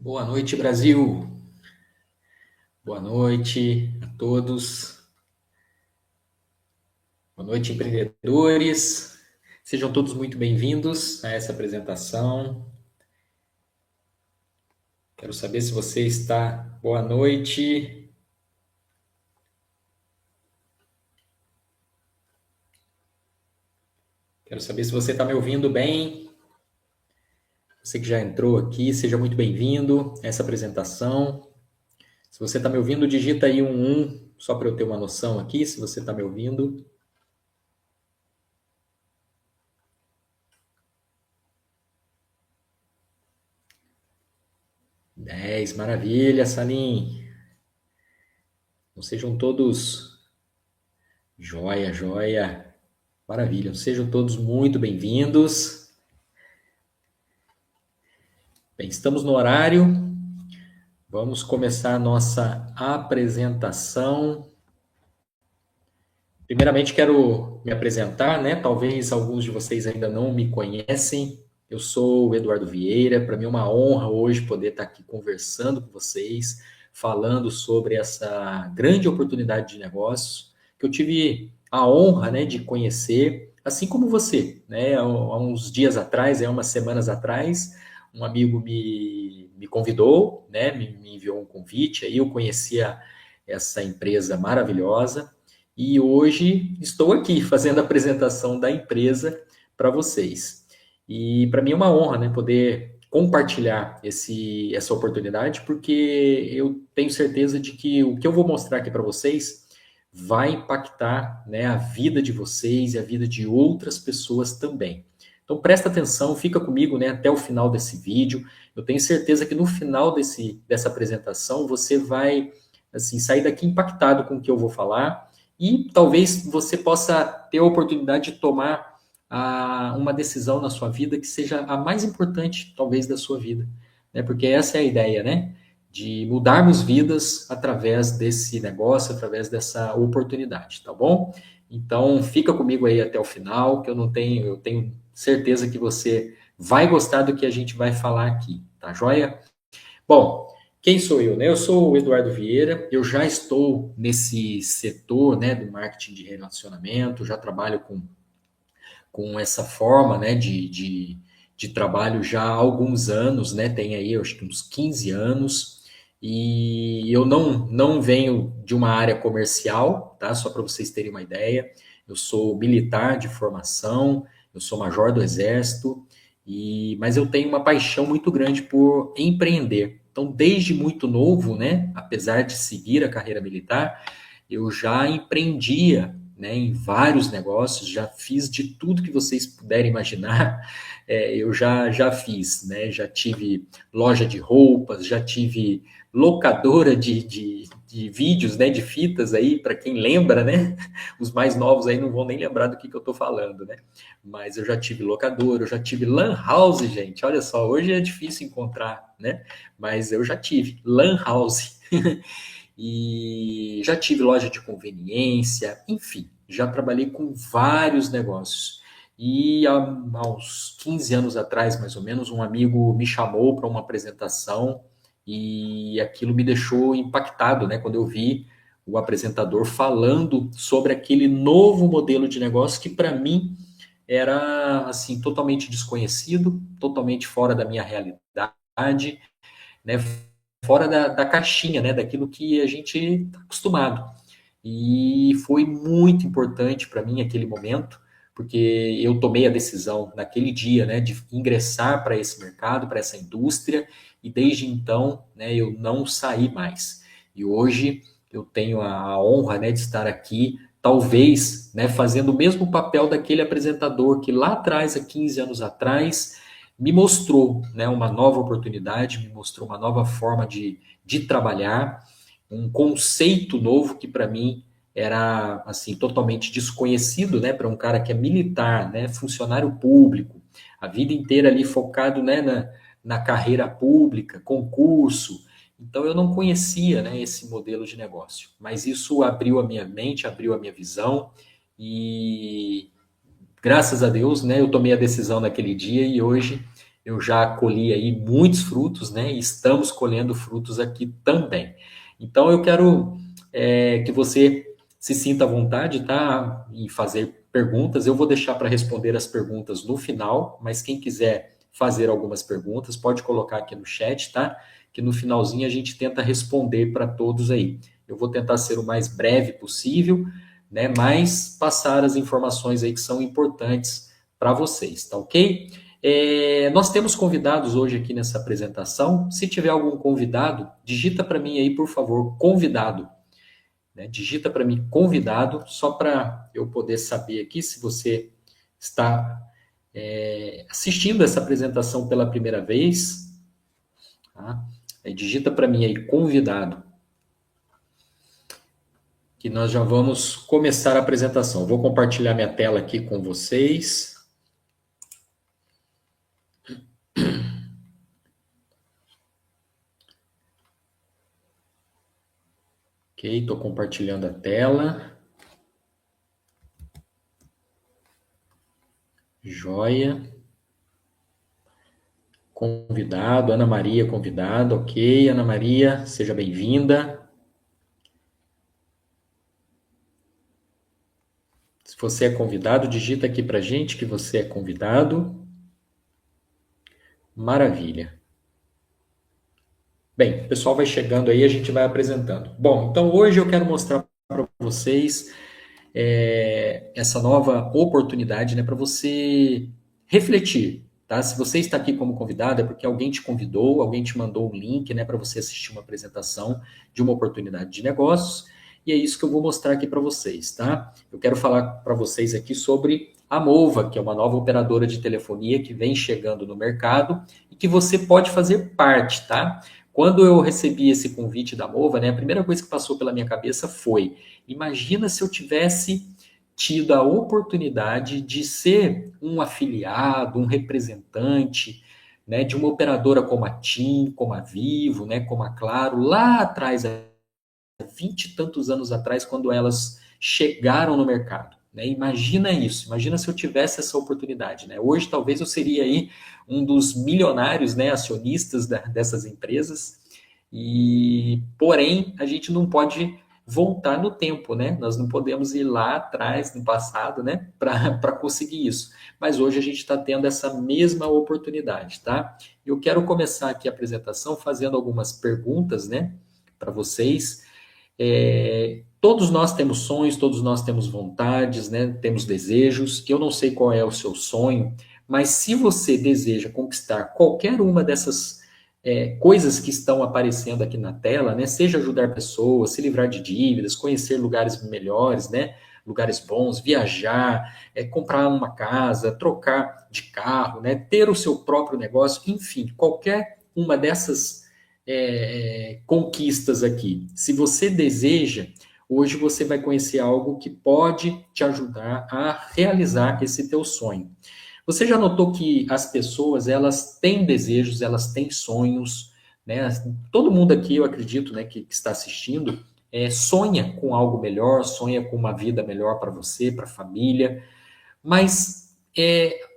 Boa noite, Brasil. Boa noite a todos. Boa noite, empreendedores. Sejam todos muito bem-vindos a essa apresentação. Quero saber se você está. Boa noite. Quero saber se você está me ouvindo bem. Você que já entrou aqui, seja muito bem-vindo a essa apresentação. Se você está me ouvindo, digita aí um, só para eu ter uma noção aqui, se você está me ouvindo. 10, maravilha, Salim. Não sejam todos joia, joia. Maravilha. Sejam todos muito bem-vindos. Bem, estamos no horário. Vamos começar a nossa apresentação. Primeiramente, quero me apresentar, né? Talvez alguns de vocês ainda não me conhecem. Eu sou o Eduardo Vieira. Para mim é uma honra hoje poder estar aqui conversando com vocês, falando sobre essa grande oportunidade de negócios que eu tive a honra, né, de conhecer, assim como você, né? Há uns dias atrás, umas semanas atrás, um amigo me convidou, né? Me enviou um convite. Aí eu conhecia essa empresa maravilhosa. E hoje estou aqui fazendo a apresentação da empresa para vocês. E para mim é uma honra, né, poder compartilhar essa oportunidade, porque eu tenho certeza de que o que eu vou mostrar aqui para vocês vai impactar, né, a vida de vocês e a vida de outras pessoas também. Então presta atenção, fica comigo, né, até o final desse vídeo. Eu tenho certeza que no final dessa apresentação você vai assim sair daqui impactado com o que eu vou falar e talvez você possa ter a oportunidade de tomar uma decisão na sua vida que seja a mais importante, talvez, da sua vida. Né? Porque essa é a ideia, né? De mudarmos vidas através desse negócio, através dessa oportunidade, tá bom? Então, fica comigo aí até o final, que eu tenho certeza que você vai gostar do que a gente vai falar aqui, tá joia? Bom, quem sou eu, né? Eu sou o Eduardo Vieira, eu já estou nesse setor, né, do marketing de relacionamento, já trabalho com essa forma, né, de trabalho já há alguns anos, né? Tem aí, eu acho que uns 15 anos, e eu não venho de uma área comercial, tá? Só para vocês terem uma ideia. Eu sou militar de formação, eu sou major do Exército, mas eu tenho uma paixão muito grande por empreender. Então, desde muito novo, né, apesar de seguir a carreira militar, eu já empreendia, né, em vários negócios, já fiz de tudo que vocês puderem imaginar, eu já fiz, né? Já tive loja de roupas, já tive locadora de vídeos, né, de fitas aí, para quem lembra, né? Os mais novos aí não vão nem lembrar do que eu estou falando, né? Mas eu já tive locadora, eu já tive lan house, gente. Olha só, hoje é difícil encontrar, né? Mas eu já tive lan house. E já tive loja de conveniência, enfim, já trabalhei com vários negócios. E há uns 15 anos atrás, mais ou menos, um amigo me chamou para uma apresentação e aquilo me deixou impactado, né? Quando eu vi o apresentador falando sobre aquele novo modelo de negócio que para mim era assim totalmente desconhecido, totalmente fora da minha realidade, né? Fora da caixinha, né? Daquilo que a gente está acostumado. E foi muito importante para mim aquele momento, porque eu tomei a decisão naquele dia, né, de ingressar para esse mercado, para essa indústria, e desde então, né, eu não saí mais. E hoje eu tenho a honra, né, de estar aqui, talvez, né, fazendo o mesmo papel daquele apresentador que lá atrás, há 15 anos atrás, me mostrou, né, uma nova oportunidade, me mostrou uma nova forma de trabalhar, um conceito novo que para mim era assim totalmente desconhecido, né, para um cara que é militar, né, funcionário público, a vida inteira ali focado, né, na carreira pública, concurso. Então eu não conhecia, né, esse modelo de negócio, mas isso abriu a minha mente, abriu a minha visão e graças a Deus, né, eu tomei a decisão naquele dia e hoje Eu já colhi aí muitos frutos, né? E estamos colhendo frutos aqui também. Então, eu quero que você se sinta à vontade, tá? Em fazer perguntas. Eu vou deixar para responder as perguntas no final, mas quem quiser fazer algumas perguntas, pode colocar aqui no chat, tá? Que no finalzinho a gente tenta responder para todos aí. Eu vou tentar ser o mais breve possível, né? Mas passar as informações aí que são importantes para vocês, tá ok? Nós temos convidados hoje aqui nessa apresentação. Se tiver algum convidado, digita para mim aí, por favor, convidado. Né? Digita para mim convidado, só para eu poder saber aqui se você está assistindo essa apresentação pela primeira vez. Tá? Digita para mim aí convidado, que nós já vamos começar a apresentação. Vou compartilhar minha tela aqui com vocês. Ok, estou compartilhando a tela. Joia. Convidado, Ana Maria convidado, ok. Ana Maria, seja bem-vinda. Se você é convidado, digita aqui para gente que você é convidado. Maravilha. Bem, o pessoal vai chegando aí, a gente vai apresentando. Bom, então hoje eu quero mostrar para vocês essa nova oportunidade, né, para você refletir, tá? Se você está aqui como convidado, é porque alguém te convidou, alguém te mandou um link, né, para você assistir uma apresentação de uma oportunidade de negócios, e é isso que eu vou mostrar aqui para vocês, tá? Eu quero falar para vocês aqui sobre a Mova, que é uma nova operadora de telefonia que vem chegando no mercado e que você pode fazer parte, tá? Quando eu recebi esse convite da Mova, né, a primeira coisa que passou pela minha cabeça foi: imagina se eu tivesse tido a oportunidade de ser um afiliado, um representante, né, de uma operadora como a TIM, como a Vivo, né, como a Claro, lá atrás, há 20 e tantos anos atrás, quando elas chegaram no mercado. Né? Imagina isso, imagina se eu tivesse essa oportunidade. Né? Hoje, talvez eu seria aí um dos milionários, né, acionistas dessas empresas, porém, a gente não pode voltar no tempo, né? Nós não podemos ir lá atrás, no passado, né, para conseguir isso. Mas hoje a gente está tendo essa mesma oportunidade, tá? Eu quero começar aqui a apresentação fazendo algumas perguntas, né, para vocês. Todos nós temos sonhos, todos nós temos vontades, né? Temos desejos. Eu não sei qual é o seu sonho, mas se você deseja conquistar qualquer uma dessas coisas que estão aparecendo aqui na tela, né? Seja ajudar pessoas, se livrar de dívidas, conhecer lugares melhores, né? Lugares bons, viajar, comprar uma casa, trocar de carro, né? Ter o seu próprio negócio, enfim, qualquer uma dessas conquistas aqui. Se você deseja, hoje você vai conhecer algo que pode te ajudar a realizar esse teu sonho. Você já notou que as pessoas, elas têm desejos, elas têm sonhos, né? Todo mundo aqui, eu acredito, né, que está assistindo, sonha com algo melhor, sonha com uma vida melhor para você, para a família, mas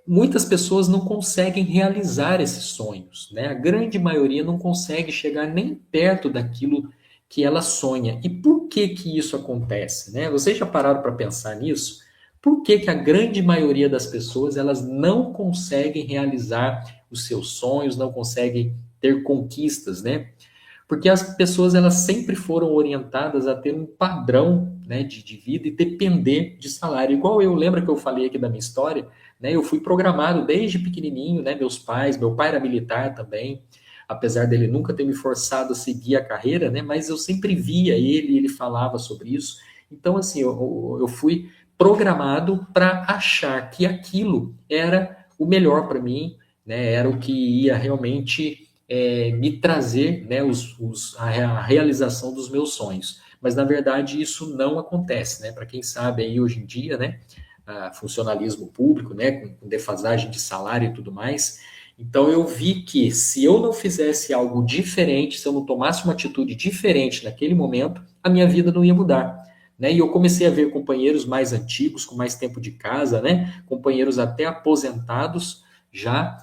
muitas pessoas não conseguem realizar esses sonhos, né? A grande maioria não consegue chegar nem perto daquilo que ela sonha. E por que que isso acontece, né? Vocês já pararam para pensar nisso? Por que que a grande maioria das pessoas elas não conseguem realizar os seus sonhos, não conseguem ter conquistas, né? Porque as pessoas elas sempre foram orientadas a ter um padrão, né, de vida e depender de salário. Igual eu, lembra que eu falei aqui da minha história? Né, eu fui programado desde pequenininho, né, meu pai era militar também, apesar dele nunca ter me forçado a seguir a carreira, né, mas eu sempre via ele falava sobre isso. Então, assim, eu fui programado para achar que aquilo era o melhor para mim, né, era o que ia realmente me trazer, né, a realização dos meus sonhos. Mas, na verdade, isso não acontece, né? Para quem sabe aí hoje em dia, né, funcionalismo público, né, com defasagem de salário e tudo mais. Então, eu vi que se eu não fizesse algo diferente, se eu não tomasse uma atitude diferente naquele momento, a minha vida não ia mudar. Né? E eu comecei a ver companheiros mais antigos, com mais tempo de casa, né? Companheiros até aposentados já,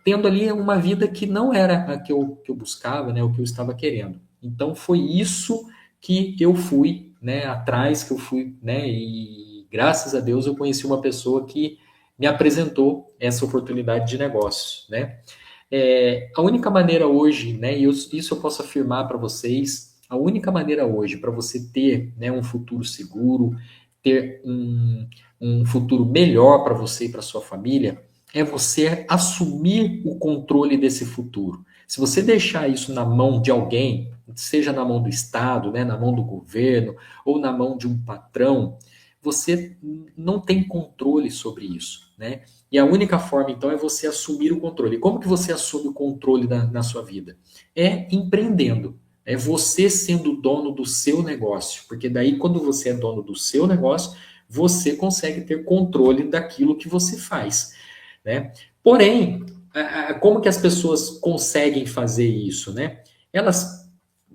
tendo ali uma vida que não era a que eu buscava, né, o que eu estava querendo. Então foi isso que eu fui, né, atrás, que eu fui, né, e graças a Deus eu conheci uma pessoa que me apresentou essa oportunidade de negócio, né? A única maneira hoje, né, e isso eu posso afirmar para vocês, a única maneira hoje para você ter, né, um futuro seguro, ter um futuro melhor para você e para sua família, é você assumir o controle desse futuro. Se você deixar isso na mão de alguém, seja na mão do Estado, né, na mão do governo, ou na mão de um patrão, você não tem controle sobre isso, né? E a única forma, então, é você assumir o controle. Como que você assume o controle na sua vida? É empreendendo. É você sendo dono do seu negócio. Porque daí, quando você é dono do seu negócio, você consegue ter controle daquilo que você faz, né? Porém, como que as pessoas conseguem fazer isso, né? Elas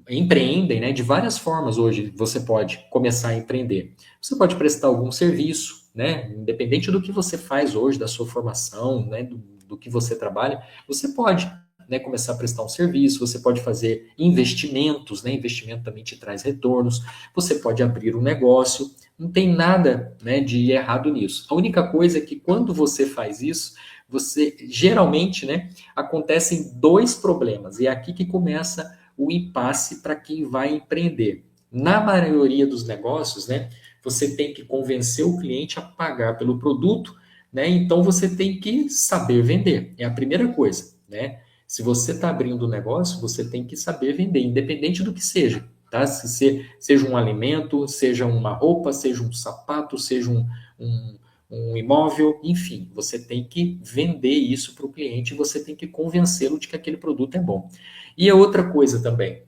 empreendem, né, de várias formas hoje você pode começar a empreender. Você pode prestar algum serviço, né, independente do que você faz hoje, da sua formação, né, do que você trabalha, você pode, né, começar a prestar um serviço, você pode fazer investimentos, né, investimento também te traz retornos, você pode abrir um negócio, não tem nada, né, de errado nisso. A única coisa é que quando você faz isso, você geralmente, né, acontecem dois problemas, e é aqui que começa o impasse para quem vai empreender. Na maioria dos negócios, né, você tem que convencer o cliente a pagar pelo produto, né? Então você tem que saber vender. É a primeira coisa, né? Se você está abrindo um negócio, você tem que saber vender, independente do que seja, tá? Seja um alimento, seja uma roupa, seja um sapato, seja um, um imóvel, enfim, você tem que vender isso para o cliente e você tem que convencê-lo de que aquele produto é bom. E a outra coisa também,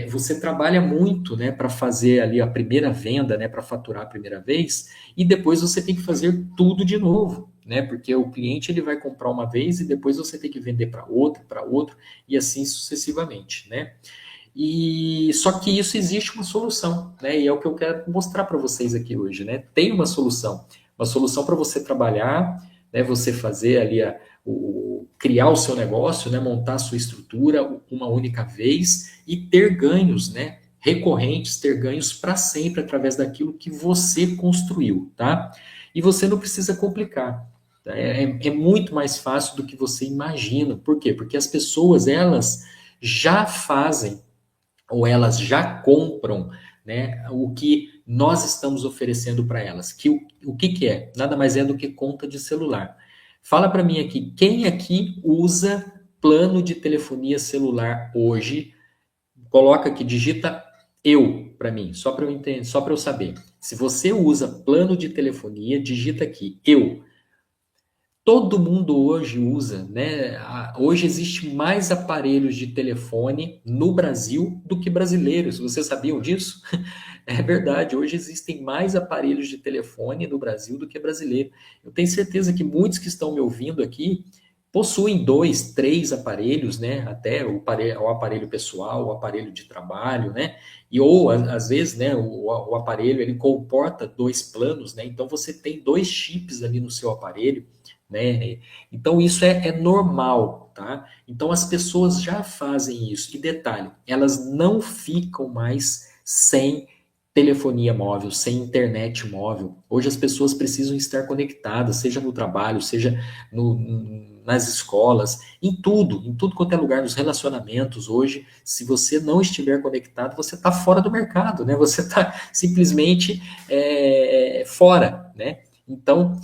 você trabalha muito, né, para fazer ali a primeira venda, né, para faturar a primeira vez, e depois você tem que fazer tudo de novo, né, porque o cliente ele vai comprar uma vez e depois você tem que vender para outro, e assim sucessivamente, né? E só que isso existe uma solução, né? E é o que eu quero mostrar para vocês aqui hoje, né? Tem uma solução para você trabalhar, né? Você fazer ali criar o seu negócio, né? Montar a sua estrutura uma única vez e ter ganhos, né? Recorrentes, ter ganhos para sempre através daquilo que você construiu, tá? E você não precisa complicar. Tá? É muito mais fácil do que você imagina. Por quê? Porque as pessoas, elas já fazem ou elas já compram, né, o que nós estamos oferecendo para elas. O que, que é? Nada mais é do que conta de celular. Fala para mim aqui, quem aqui usa plano de telefonia celular hoje? Coloca aqui, digita eu para mim, só para eu entender, só para eu saber. Se você usa plano de telefonia, digita aqui eu. Todo mundo hoje usa, né? Hoje existe mais aparelhos de telefone no Brasil do que brasileiros. Vocês sabiam disso? É verdade. Hoje existem mais aparelhos de telefone no Brasil do que brasileiro. Eu tenho certeza que muitos que estão me ouvindo aqui possuem dois, três aparelhos, né? Até o aparelho pessoal, o aparelho de trabalho, né? E ou às vezes, né? O aparelho ele comporta dois planos, né? Então você tem dois chips ali no seu aparelho, né? Então isso é normal, tá? Então as pessoas já fazem isso. E detalhe, elas não ficam mais sem telefonia móvel, sem internet móvel. Hoje as pessoas precisam estar conectadas, seja no trabalho, seja nas escolas, em tudo quanto é lugar, nos relacionamentos. Hoje, se você não estiver conectado, você está fora do mercado, né? Você está simplesmente fora, né? Então,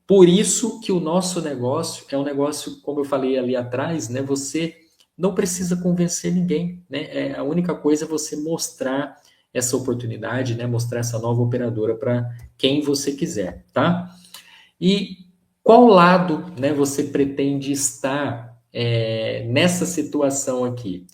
por isso que o nosso negócio é um negócio, como eu falei ali atrás, né? Você não precisa convencer ninguém, né? A única coisa é você mostrar essa oportunidade, né? Mostrar essa nova operadora para quem você quiser, tá? E qual lado, né, você pretende estar nessa situação aqui?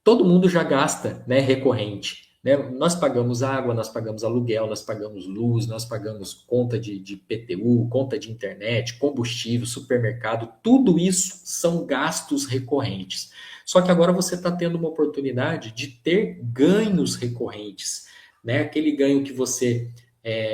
Todo mundo já gasta, né, recorrente. Né? Nós pagamos água, nós pagamos aluguel, nós pagamos luz, nós pagamos conta de PTU, conta de internet, combustível, supermercado, tudo isso são gastos recorrentes. Só que agora você está tendo uma oportunidade de ter ganhos recorrentes, né? Aquele ganho que você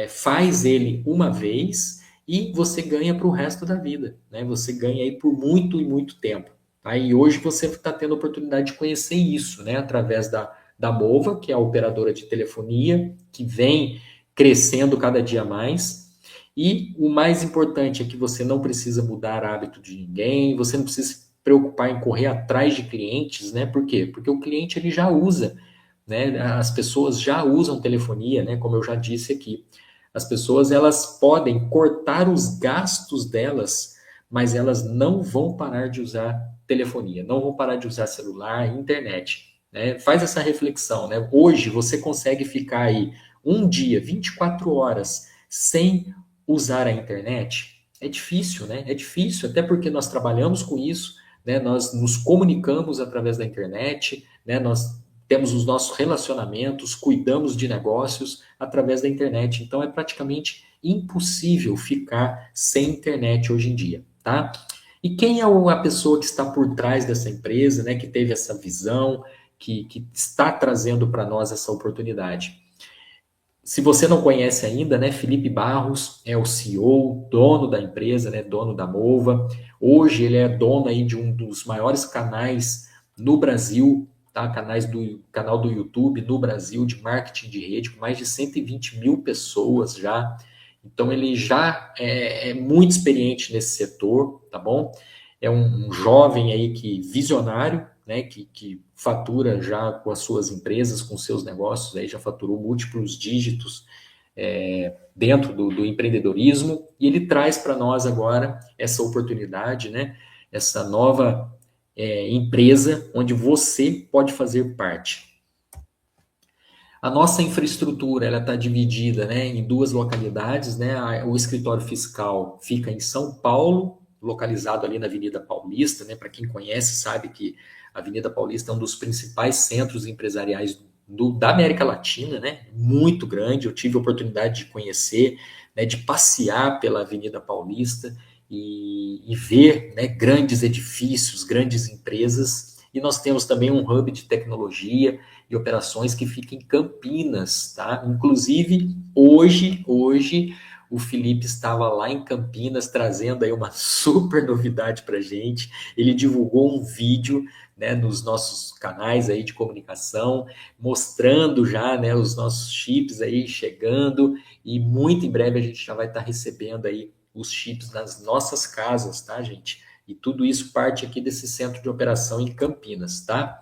faz ele uma vez e você ganha para o resto da vida, né? Você ganha aí por muito e muito tempo, tá? E hoje você está tendo a oportunidade de conhecer isso, né? Através da Mova, que é a operadora de telefonia, que vem crescendo cada dia mais. E o mais importante é que você não precisa mudar hábito de ninguém, você não precisa se preocupar em correr atrás de clientes, né? Por quê? Porque o cliente ele já usa, né? As pessoas já usam telefonia, né? Como eu já disse aqui. As pessoas elas podem cortar os gastos delas, mas elas não vão parar de usar telefonia, não vão parar de usar celular, internet, né? Faz essa reflexão, né? Hoje você consegue ficar aí um dia, 24 horas sem usar a internet? É difícil, né? É difícil, até porque nós trabalhamos com isso, né? Nós nos comunicamos através da internet, né? Nós temos os nossos relacionamentos, cuidamos de negócios através da internet. Então é praticamente impossível ficar sem internet hoje em dia, tá? E quem é a pessoa que está por trás dessa empresa, né? Que teve essa visão, que está trazendo para nós essa oportunidade? Se você não conhece ainda, né, Felipe Barros é o CEO, dono da empresa, né, dono da Mova. Hoje ele é dono aí de um dos maiores canais no Brasil, tá? Canal do YouTube no Brasil de marketing de rede, com mais de 120 mil pessoas já. Então ele já é muito experiente nesse setor, tá bom? É um jovem aí que visionário, né, que fatura já com as suas empresas, com seus negócios, aí já faturou múltiplos dígitos dentro do empreendedorismo, e ele traz para nós agora essa oportunidade, né, essa nova empresa onde você pode fazer parte. A nossa infraestrutura ela está dividida, né, em duas localidades, né? O escritório fiscal fica em São Paulo, localizado ali na Avenida Paulista, né? Para quem conhece sabe que a Avenida Paulista é um dos principais centros empresariais da América Latina, né? Muito grande. Eu tive a oportunidade de conhecer, né, de passear pela Avenida Paulista e ver, né, grandes edifícios, grandes empresas. E nós temos também um hub de tecnologia e operações que fica em Campinas, tá? Inclusive, hoje o Felipe estava lá em Campinas trazendo aí uma super novidade para gente. Ele divulgou um vídeo, né, nos nossos canais aí de comunicação, mostrando já, né, os nossos chips aí chegando e muito em breve a gente já vai estar recebendo aí os chips nas nossas casas, tá, gente? E tudo isso parte aqui desse centro de operação em Campinas, tá?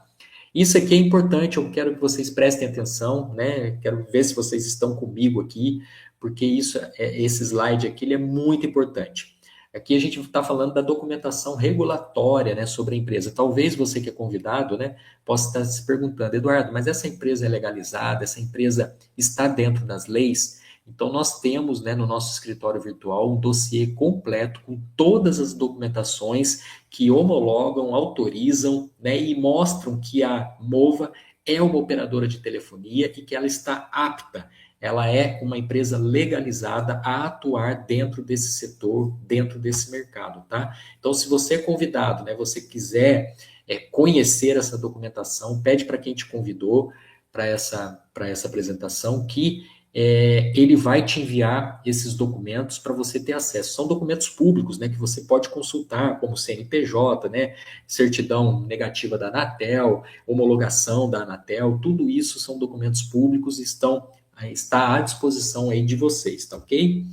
Isso aqui é importante, eu quero que vocês prestem atenção, né? Quero ver se vocês estão comigo aqui, porque esse slide aqui ele é muito importante. Aqui a gente está falando da documentação regulatória, né, sobre a empresa. Talvez você que é convidado, né, possa estar se perguntando, Eduardo, mas essa empresa é legalizada, essa empresa está dentro das leis? Então, nós temos, né, no nosso escritório virtual um dossiê completo com todas as documentações que homologam, autorizam, né, e mostram que a Mova é uma operadora de telefonia e que ela está apta, ela é uma empresa legalizada a atuar dentro desse setor, dentro desse mercado, tá? Então, se você é convidado, né, você quiser conhecer essa documentação, pede para quem te convidou para essa apresentação que ele vai te enviar esses documentos para você ter acesso. São documentos públicos, né, que você pode consultar, como CNPJ, né, certidão negativa da Anatel, homologação da Anatel, tudo isso são documentos públicos e está à disposição aí de vocês, tá ok?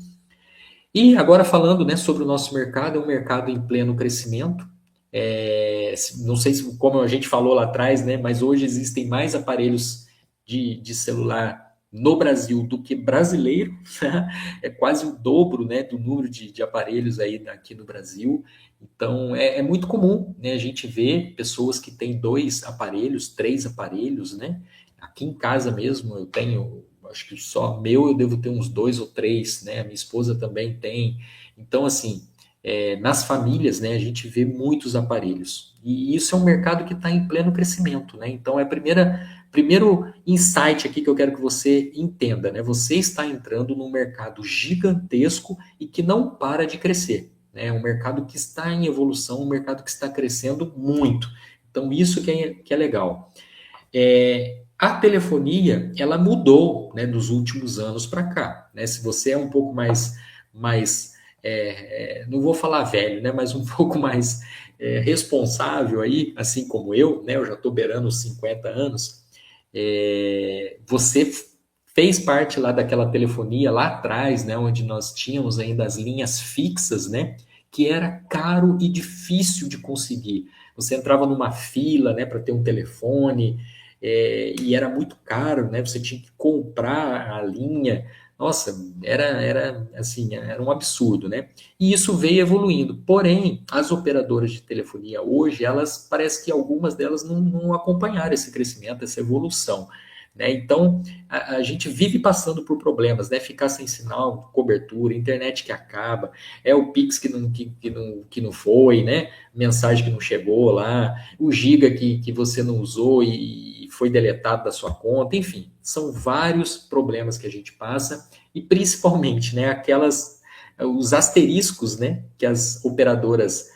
E agora falando, né, sobre o nosso mercado, é um mercado em pleno crescimento. Não sei se, como a gente falou lá atrás, né, mas hoje existem mais aparelhos de celular no Brasil do que brasileiro, né? É quase o dobro, né, do número de aparelhos aí aqui no Brasil. Então é muito comum, né, a gente ver pessoas que têm 2 aparelhos, 3 aparelhos, né? Aqui em casa mesmo eu tenho, acho que só meu eu devo ter uns 2 ou 3, né? A minha esposa também tem. Então, assim, nas famílias, né, a gente vê muitos aparelhos. E isso é um mercado que está em pleno crescimento, né? Então, é primeiro insight aqui que eu quero que você entenda, né? Você está entrando num mercado gigantesco e que não para de crescer, né? É um mercado que está em evolução, um mercado que está crescendo muito. Então, isso que é legal. A telefonia, ela mudou, né, dos últimos anos para cá, né? Se você é um pouco mais não vou falar velho, né, mas um pouco mais responsável aí, assim como eu, né, eu já estou beirando os 50 anos, você fez parte lá daquela telefonia lá atrás, né, onde nós tínhamos ainda as linhas fixas, né, que era caro e difícil de conseguir. Você entrava numa fila, né, para ter um telefone, e era muito caro, né, você tinha que comprar a linha. Nossa, era assim, era um absurdo, né? E isso veio evoluindo. Porém, as operadoras de telefonia hoje, elas parece que algumas delas não acompanharam esse crescimento, essa evolução. Né? Então, a gente vive passando por problemas, né? Ficar sem sinal, cobertura, internet que acaba, o Pix que não foi, né? Mensagem que não chegou lá, o giga que você não usou e foi deletado da sua conta, enfim, são vários problemas que a gente passa e principalmente, né? Os asteriscos, né? Que as operadoras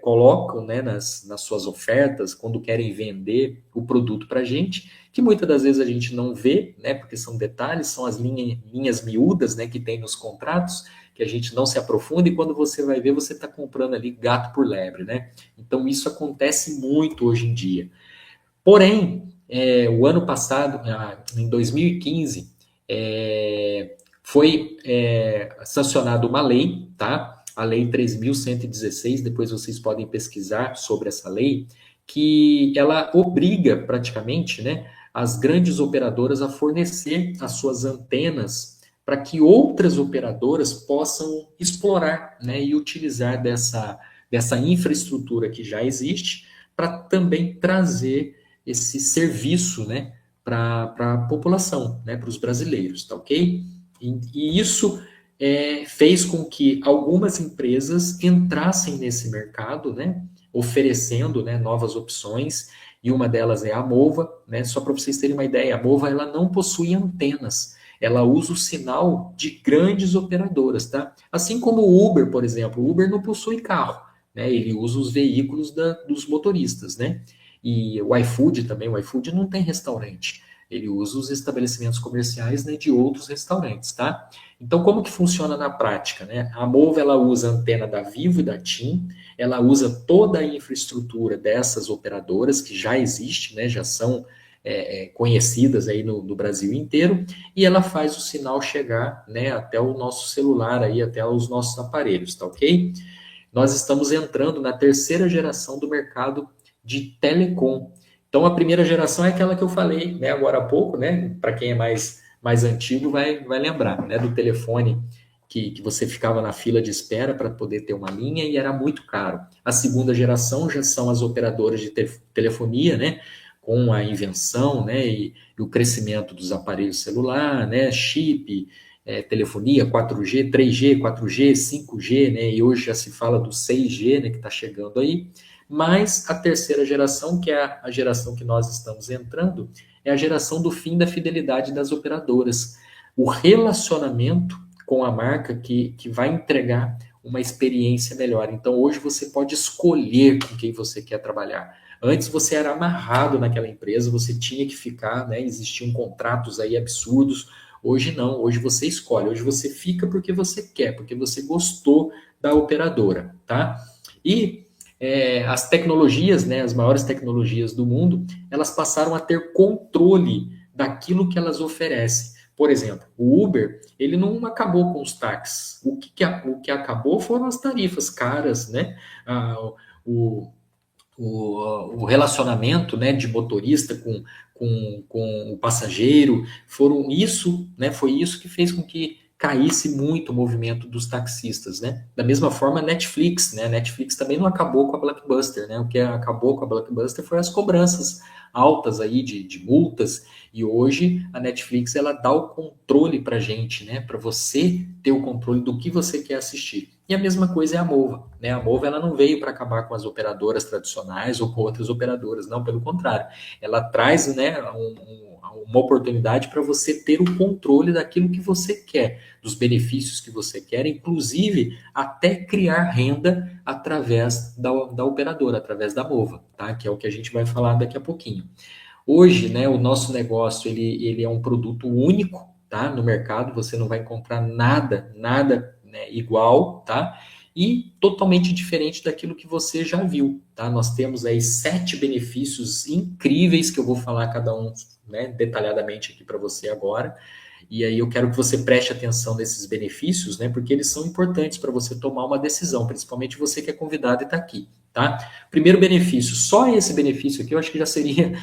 colocam, né, nas suas ofertas quando querem vender o produto para a gente, que muitas das vezes a gente não vê, né, porque são detalhes, são as linhas miúdas, né, que tem nos contratos, que a gente não se aprofunda, e quando você vai ver, você está comprando ali gato por lebre, né? Então isso acontece muito hoje em dia. Porém, o ano passado, em 2015, foi sancionada uma lei, tá? A Lei 3.116, depois vocês podem pesquisar sobre essa lei, que ela obriga praticamente, né, as grandes operadoras a fornecer as suas antenas para que outras operadoras possam explorar, né, e utilizar dessa infraestrutura que já existe para também trazer esse serviço, né, para a população, né, para os brasileiros, tá ok? E isso fez com que algumas empresas entrassem nesse mercado, né, oferecendo, né, novas opções, e uma delas é a Mova, né, só para vocês terem uma ideia, a Mova ela não possui antenas, ela usa o sinal de grandes operadoras, tá? Assim como o Uber, por exemplo, o Uber não possui carro, né, ele usa os veículos dos motoristas, né? E o iFood também, o iFood não tem restaurante. Ele usa os estabelecimentos comerciais, né, de outros restaurantes, tá? Então, como que funciona na prática, né? A Mova, ela usa a antena da Vivo e da TIM, ela usa toda a infraestrutura dessas operadoras que já existe, né, já são conhecidas aí no Brasil inteiro, e ela faz o sinal chegar, né, até o nosso celular aí, até os nossos aparelhos, tá ok? Nós estamos entrando na terceira geração do mercado de telecom. Então, a primeira geração é aquela que eu falei, né, agora há pouco, né, para quem é mais antigo vai lembrar, né, do telefone que você ficava na fila de espera para poder ter uma linha e era muito caro. A segunda geração já são as operadoras de telefonia, né, com a invenção, né, e o crescimento dos aparelhos celular, né, chip, telefonia 4G, 3G, 4G, 5G, né? E hoje já se fala do 6G, né, que está chegando aí. Mas a terceira geração, que é a geração que nós estamos entrando, é a geração do fim da fidelidade das operadoras. O relacionamento com a marca que vai entregar uma experiência melhor. Então, hoje você pode escolher com quem você quer trabalhar. Antes você era amarrado naquela empresa, você tinha que ficar, né? Existiam contratos aí absurdos. Hoje não, hoje você escolhe, hoje você fica porque você quer, porque você gostou da operadora, tá? E as tecnologias, né, as maiores tecnologias do mundo, elas passaram a ter controle daquilo que elas oferecem. Por exemplo, o Uber, ele não acabou com os táxis. O que acabou foram as tarifas caras, né? Ah, o, o relacionamento, né, de motorista com o passageiro, foi isso que fez com que caísse muito o movimento dos taxistas, né? Da mesma forma, a Netflix, né? A Netflix também não acabou com a Blockbuster, né? O que acabou com a Blockbuster foi as cobranças altas aí de multas, e hoje a Netflix ela dá o controle para gente, né? Para você ter o controle do que você quer assistir. E a mesma coisa é a Mova, né? A Mova ela não veio para acabar com as operadoras tradicionais ou com outras operadoras, não, pelo contrário. Ela traz, né, uma oportunidade para você ter o controle daquilo que você quer, dos benefícios que você quer, inclusive até criar renda através da operadora, através da Mova, tá? Que é o que a gente vai falar daqui a pouquinho. Hoje, né, o nosso negócio ele é um produto único, tá? No mercado, você não vai encontrar nada né, igual, tá? E totalmente diferente daquilo que você já viu, tá? Nós temos aí 7 benefícios incríveis que eu vou falar cada um, né, detalhadamente aqui para você agora. E aí eu quero que você preste atenção nesses benefícios, né? Porque eles são importantes para você tomar uma decisão, principalmente você que é convidado e está aqui, tá? Primeiro benefício, só esse benefício aqui eu acho que já seria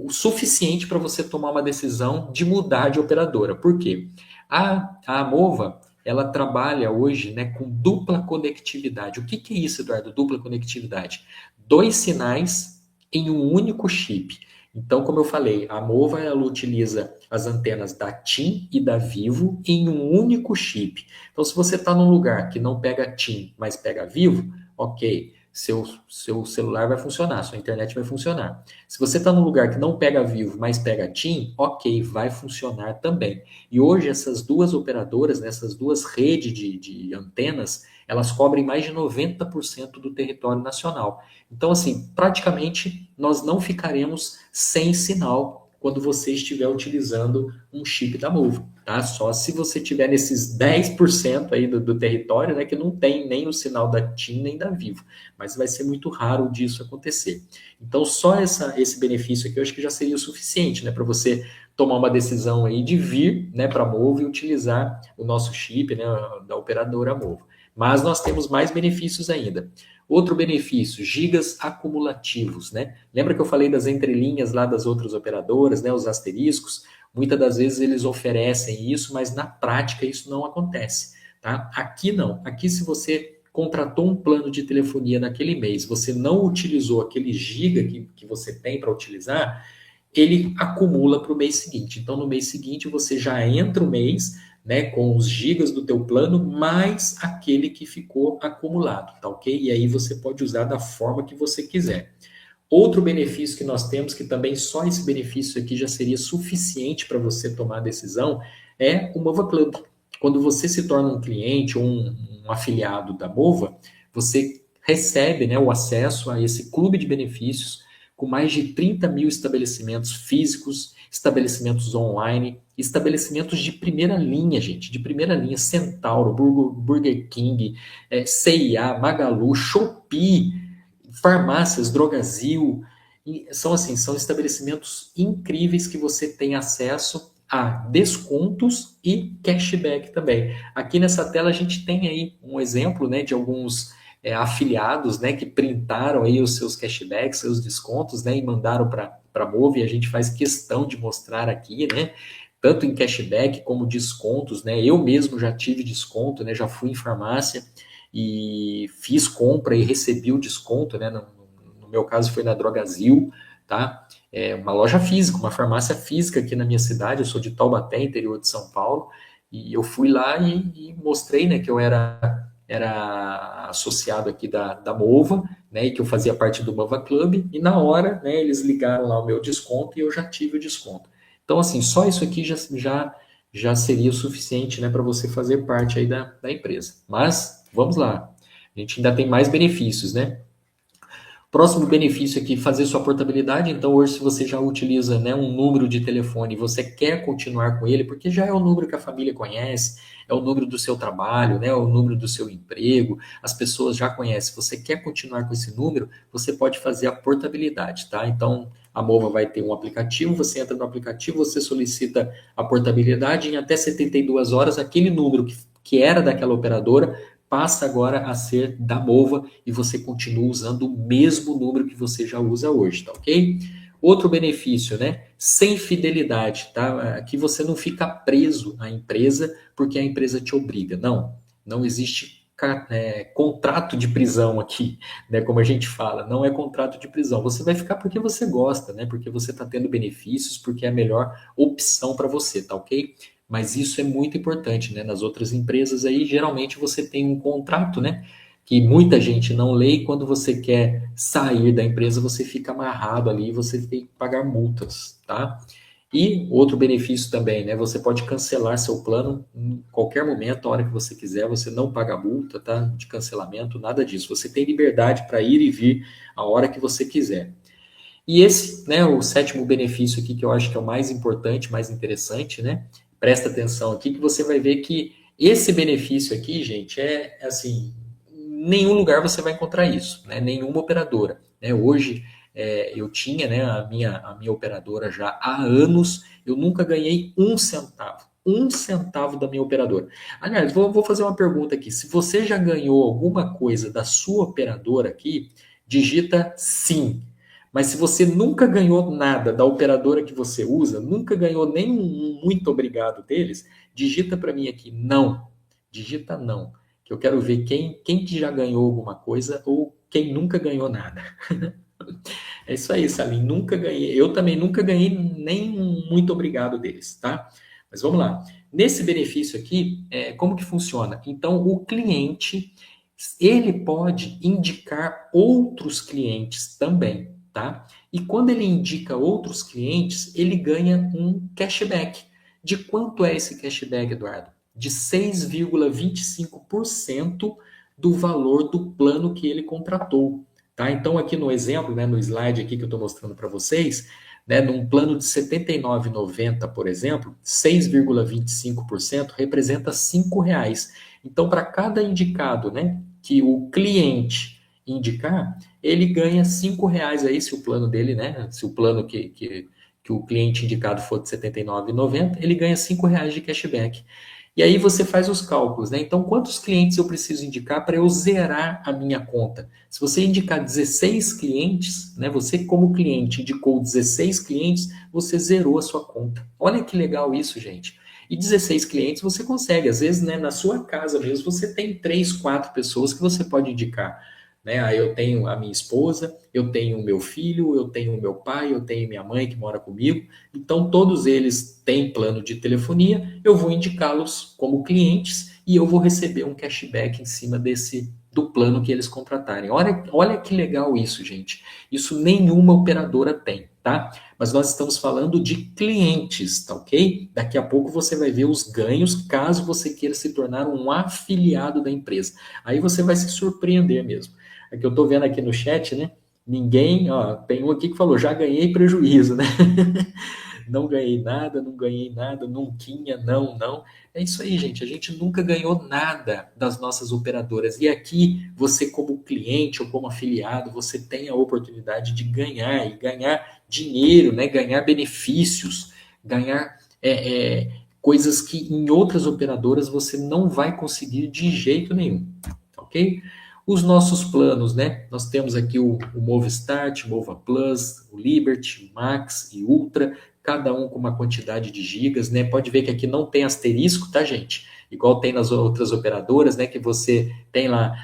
o suficiente para você tomar uma decisão de mudar de operadora. Por quê? A Mova, ela trabalha hoje, né, com dupla conectividade. O que que é isso, Eduardo? Dupla conectividade. 2 sinais em um único chip. Então, como eu falei, a Mova ela utiliza as antenas da TIM e da Vivo em um único chip. Então, se você está num lugar que não pega TIM, mas pega Vivo, ok, seu celular vai funcionar, sua internet vai funcionar. Se você está num lugar que não pega Vivo, mas pega TIM, ok, vai funcionar também. E hoje essas duas operadoras, né, essas duas redes de antenas, elas cobrem mais de 90% do território nacional. Então, assim, praticamente nós não ficaremos sem sinal quando você estiver utilizando um chip da Movo, tá? Só se você tiver nesses 10% aí do território, né, que não tem nem o sinal da TIM nem da Vivo, mas vai ser muito raro disso acontecer. Então, só esse benefício aqui eu acho que já seria o suficiente, né, para você tomar uma decisão aí de vir, né, para a Movo e utilizar o nosso chip, né, da operadora Movo. Mas nós temos mais benefícios ainda. Outro benefício, gigas acumulativos, né? Lembra que eu falei das entrelinhas lá das outras operadoras, né? Os asteriscos. Muitas das vezes eles oferecem isso, mas na prática isso não acontece, tá? Aqui não. Aqui se você contratou um plano de telefonia naquele mês, você não utilizou aquele giga que você tem para utilizar, ele acumula para o mês seguinte. Então, no mês seguinte, você já entra o mês, né, com os gigas do teu plano, mais aquele que ficou acumulado, tá ok? E aí você pode usar da forma que você quiser. Outro benefício que nós temos, que também só esse benefício aqui já seria suficiente para você tomar a decisão, é o Mova Club. Quando você se torna um cliente ou um afiliado da Mova, você recebe, né, o acesso a esse clube de benefícios com mais de 30 mil estabelecimentos físicos, estabelecimentos online, estabelecimentos de primeira linha, gente, de primeira linha, Centauro, Burger King, C&A, Magalu, Shopee, farmácias, Drogazil, são assim, são estabelecimentos incríveis que você tem acesso a descontos e cashback também. Aqui nessa tela a gente tem aí um exemplo, né, de alguns afiliados, né, que printaram aí os seus cashbacks, seus descontos, né, e mandaram para a Move, e a gente faz questão de mostrar aqui, né, tanto em cashback como descontos, né, eu mesmo já tive desconto, né, já fui em farmácia e fiz compra e recebi o desconto, né, no meu caso foi na Drogazil, tá, uma loja física, uma farmácia física aqui na minha cidade, eu sou de Taubaté, interior de São Paulo, e eu fui lá e mostrei, né, que eu era associado aqui da Mova, né, e que eu fazia parte do Mova Club, e na hora, né, eles ligaram lá o meu desconto e eu já tive o desconto. Então, assim, só isso aqui já seria o suficiente, né, para você fazer parte aí da empresa. Mas, vamos lá, a gente ainda tem mais benefícios, né? Próximo benefício aqui, fazer sua portabilidade. Então, hoje, se você já utiliza, né, um número de telefone e você quer continuar com ele, porque já é o número que a família conhece, é o número do seu trabalho, né, é o número do seu emprego, as pessoas já conhecem. Você quer continuar com esse número, você pode fazer a portabilidade, tá? Então, a Mova vai ter um aplicativo, você entra no aplicativo, você solicita a portabilidade, em até 72 horas, aquele número que era daquela operadora passa agora a ser da Mova e você continua usando o mesmo número que você já usa hoje, tá ok? Outro benefício, né? Sem fidelidade, tá? Que você não fica preso à empresa porque a empresa te obriga. Não, não existe contrato de prisão aqui, né? Como a gente fala, não é contrato de prisão. Você vai ficar porque você gosta, né? Porque você está tendo benefícios, porque é a melhor opção para você, tá ok? Mas isso é muito importante, né? Nas outras empresas aí, geralmente você tem um contrato, né? Que muita gente não lê e quando você quer sair da empresa, você fica amarrado ali e você tem que pagar multas, tá? E outro benefício também, né? Você pode cancelar seu plano em qualquer momento, a hora que você quiser, você não paga multa, tá? De cancelamento, nada disso. Você tem liberdade para ir e vir a hora que você quiser. E esse, né, o sétimo benefício aqui que eu acho que é o mais importante, mais interessante, né? Presta atenção aqui que você vai ver que esse benefício aqui, gente, é assim, nenhum lugar você vai encontrar isso, né? Nenhuma operadora, né? Hoje eu tinha, né, a minha operadora já há anos, eu nunca ganhei um centavo da minha operadora. Aliás, vou fazer uma pergunta aqui. Se você já ganhou alguma coisa da sua operadora aqui, digita sim. Mas se você nunca ganhou nada da operadora que você usa, nunca ganhou nem um muito obrigado deles, digita para mim aqui não. Digita não, que eu quero ver quem que já ganhou alguma coisa ou quem nunca ganhou nada. É isso aí, Salim. Nunca ganhei. Eu também nunca ganhei nem um muito obrigado deles, tá? Mas vamos lá. Nesse benefício aqui, como que funciona? Então, o cliente, ele pode indicar outros clientes também, tá? E quando ele indica outros clientes, ele ganha um cashback. De quanto é esse cashback, Eduardo? De 6,25% do valor do plano que ele contratou. Tá? Então, aqui no exemplo, né, no slide aqui que eu estou mostrando para vocês, né, num plano de R$ 79,90, por exemplo, 6,25% representa R$ 5,00. Então, para cada indicado, né, que o cliente indicar, ele ganha R$ 5,00 aí, se o plano dele, né, se o plano que o cliente indicado for de R$ 79,90, ele ganha R$ 5,00 de cashback. E aí você faz os cálculos, né? Então, quantos clientes eu preciso indicar para eu zerar a minha conta? Se você indicar 16 clientes, né? Você como cliente indicou 16 clientes, você zerou a sua conta. Olha que legal isso, gente. E 16 clientes você consegue, às vezes, né, na sua casa mesmo, você tem 3, 4 pessoas que você pode indicar. Né? Aí eu tenho a minha esposa, eu tenho o meu filho, eu tenho o meu pai, eu tenho minha mãe que mora comigo. Então, todos eles têm plano de telefonia, eu vou indicá-los como clientes e eu vou receber um cashback em cima do plano que eles contratarem. Olha que legal isso, gente. Isso nenhuma operadora tem, tá? Mas nós estamos falando de clientes, tá ok? Daqui a pouco você vai ver os ganhos caso você queira se tornar um afiliado da empresa. Aí você vai se surpreender mesmo. É que eu estou vendo aqui no chat, né? Ninguém, ó, tem um aqui que falou, já ganhei prejuízo, né? Não ganhei nada, não ganhei nada, nunquinha, não. É isso aí, gente. A gente nunca ganhou nada das nossas operadoras. E aqui, você como cliente ou como afiliado, você tem a oportunidade de ganhar e ganhar dinheiro, né? Ganhar benefícios, ganhar coisas que em outras operadoras você não vai conseguir de jeito nenhum, ok? Os nossos planos, né? Nós temos aqui o Movestart, o Mova Plus, o Liberty, o Max e Ultra, cada um com uma quantidade de gigas, né? Pode ver que aqui não tem asterisco, tá, gente? Igual tem nas outras operadoras, né? Que você tem lá,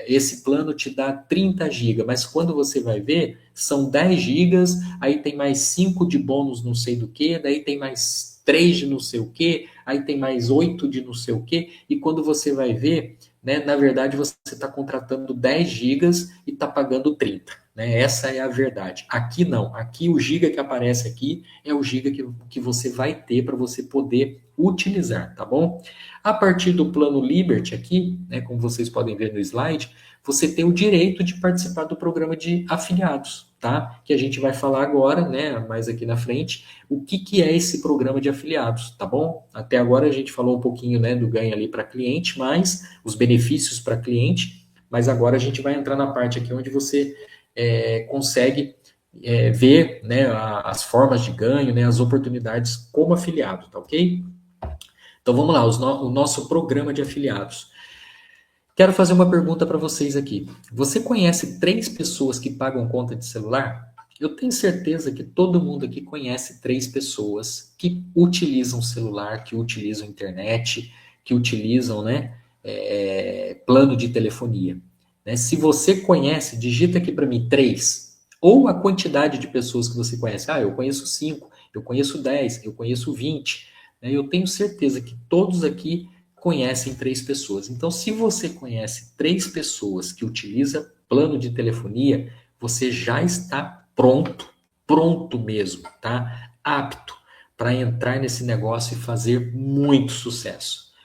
esse plano te dá 30 GB, mas quando você vai ver, são 10 gigas, aí tem mais 5 de bônus não sei do que, daí tem mais 3 de não sei o que, aí tem mais 8 de não sei o que, e quando você vai ver, né, na verdade você está contratando 10 gigas e está pagando 30. Né? Essa é a verdade. Aqui não. Aqui o giga que aparece aqui é o giga que você vai ter para você poder utilizar, tá bom? A partir do plano Liberty aqui, né, como vocês podem ver no slide, você tem o direito de participar do programa de afiliados, tá? Que a gente vai falar agora, né, mais aqui na frente, o que é esse programa de afiliados, tá bom? Até agora a gente falou um pouquinho, né, do ganho ali para cliente, mas os benefícios para cliente, mas agora a gente vai entrar na parte aqui onde você consegue ver, né, as formas de ganho, né, as oportunidades como afiliado, tá ok? Então vamos lá, o nosso programa de afiliados. Quero fazer uma pergunta para vocês aqui. Você conhece 3 pessoas que pagam conta de celular? Eu tenho certeza que todo mundo aqui conhece 3 pessoas que utilizam celular, que utilizam internet, que utilizam, né, plano de telefonia. Né? Se você conhece, digita aqui para mim 3, ou a quantidade de pessoas que você conhece. Eu conheço 5, eu conheço 10, eu conheço 20. Né? Eu tenho certeza que todos aqui conhecem 3 pessoas. Então, se você conhece 3 pessoas que utilizam plano de telefonia, você já está pronto mesmo, tá? Apto para entrar nesse negócio e fazer muito sucesso,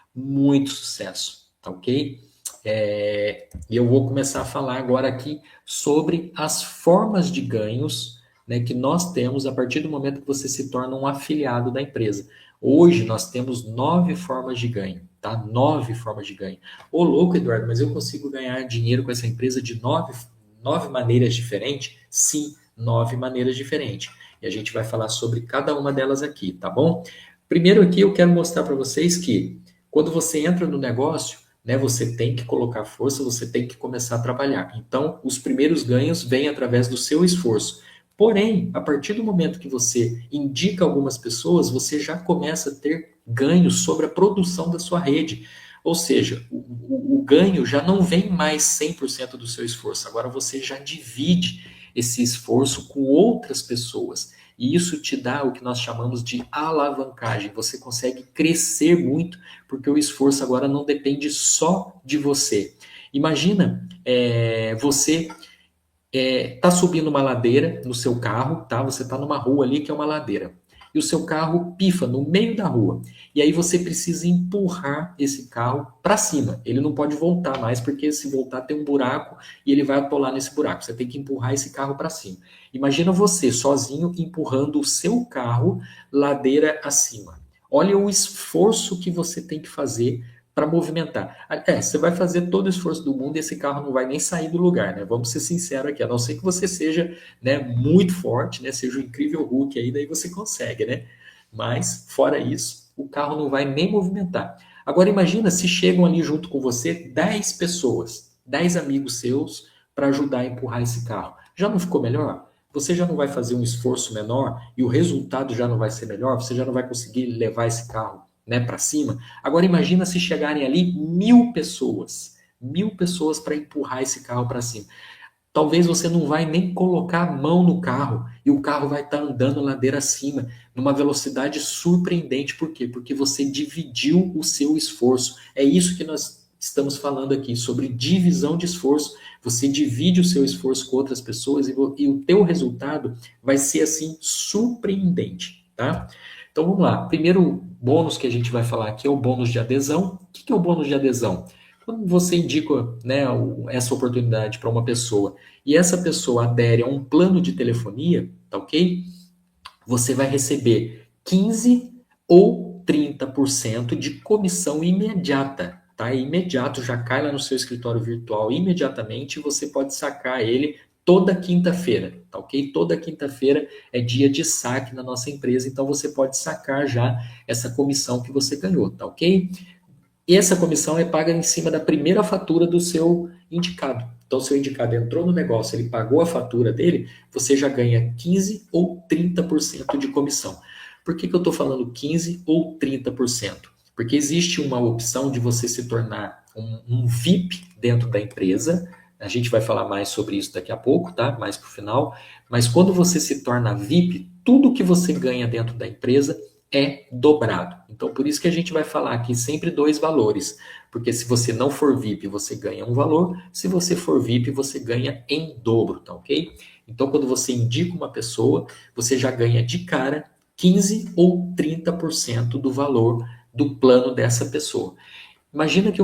tá ok? E eu vou começar a falar agora aqui sobre as formas de ganhos, né, que nós temos a partir do momento que você se torna um afiliado da empresa. Hoje nós temos 9 formas de ganho, tá? 9 formas de ganho. Ô, louco, Eduardo, mas eu consigo ganhar dinheiro com essa empresa de nove maneiras diferentes? Sim, 9 maneiras diferentes. E a gente vai falar sobre cada uma delas aqui, tá bom? Primeiro aqui eu quero mostrar para vocês que quando você entra no negócio, né, você tem que colocar força, você tem que começar a trabalhar. Então, os primeiros ganhos vêm através do seu esforço. Porém, a partir do momento que você indica algumas pessoas, você já começa a ter ganhos sobre a produção da sua rede. Ou seja, o ganho já não vem mais 100% do seu esforço, agora você já divide esse esforço com outras pessoas. E isso te dá o que nós chamamos de alavancagem. Você consegue crescer muito, porque o esforço agora não depende só de você. Imagina, você tá subindo uma ladeira no seu carro, tá? Você está numa rua ali que é uma ladeira. E o seu carro pifa no meio da rua. E aí você precisa empurrar esse carro para cima. Ele não pode voltar mais, porque se voltar tem um buraco e ele vai atolar nesse buraco. Você tem que empurrar esse carro para cima. Imagina você sozinho empurrando o seu carro ladeira acima. Olha o esforço que você tem que fazer para movimentar. Você vai fazer todo o esforço do mundo e esse carro não vai nem sair do lugar, né? Vamos ser sinceros aqui, a não ser que você seja, né, muito forte, né? Seja um incrível Hulk aí, daí você consegue, né? Mas, fora isso, o carro não vai nem movimentar. Agora imagina se chegam ali junto com você 10 pessoas, 10 amigos seus para ajudar a empurrar esse carro. Já não ficou melhor? Você já não vai fazer um esforço menor e o resultado já não vai ser melhor? Você já não vai conseguir levar esse carro, né, para cima? Agora imagina se chegarem ali 1.000 pessoas para empurrar esse carro para cima. Talvez você não vai nem colocar a mão no carro e o carro vai estar andando ladeira acima, numa velocidade surpreendente. Por quê? Porque você dividiu o seu esforço. É isso que nós estamos falando aqui, sobre divisão de esforço. Você divide o seu esforço com outras pessoas e o teu resultado vai ser assim surpreendente, tá? Então vamos lá. Primeiro bônus que a gente vai falar aqui é o bônus de adesão. O que é o bônus de adesão? Quando você indica, né, essa oportunidade para uma pessoa e essa pessoa adere a um plano de telefonia, tá ok? Você vai receber 15 ou 30% de comissão imediata, tá? Imediato, já cai lá no seu escritório virtual imediatamente e você pode sacar ele toda quinta-feira, tá ok? Toda quinta-feira é dia de saque na nossa empresa, então você pode sacar já essa comissão que você ganhou, tá ok? E essa comissão é paga em cima da primeira fatura do seu indicado. Então, seu indicado entrou no negócio, ele pagou a fatura dele, você já ganha 15 ou 30% de comissão. Por que eu estou falando 15 ou 30%? Porque existe uma opção de você se tornar um VIP dentro da empresa. A gente vai falar mais sobre isso daqui a pouco, tá? Mais para o final. Mas quando você se torna VIP, tudo que você ganha dentro da empresa é dobrado. Então, por isso que a gente vai falar aqui sempre dois valores. Porque se você não for VIP, você ganha um valor. Se você for VIP, você ganha em dobro, tá ok? Então, quando você indica uma pessoa, você já ganha de cara 15 ou 30% do valor do plano dessa pessoa. Imagina que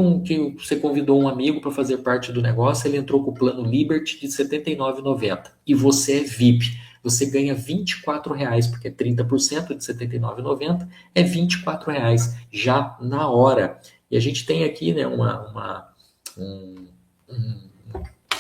você convidou um amigo para fazer parte do negócio, ele entrou com o plano Liberty de R$ 79,90 e você é VIP. Você ganha R$ 24, porque 30% de R$ 79,90 é R$ 24 já na hora. E a gente tem aqui, né,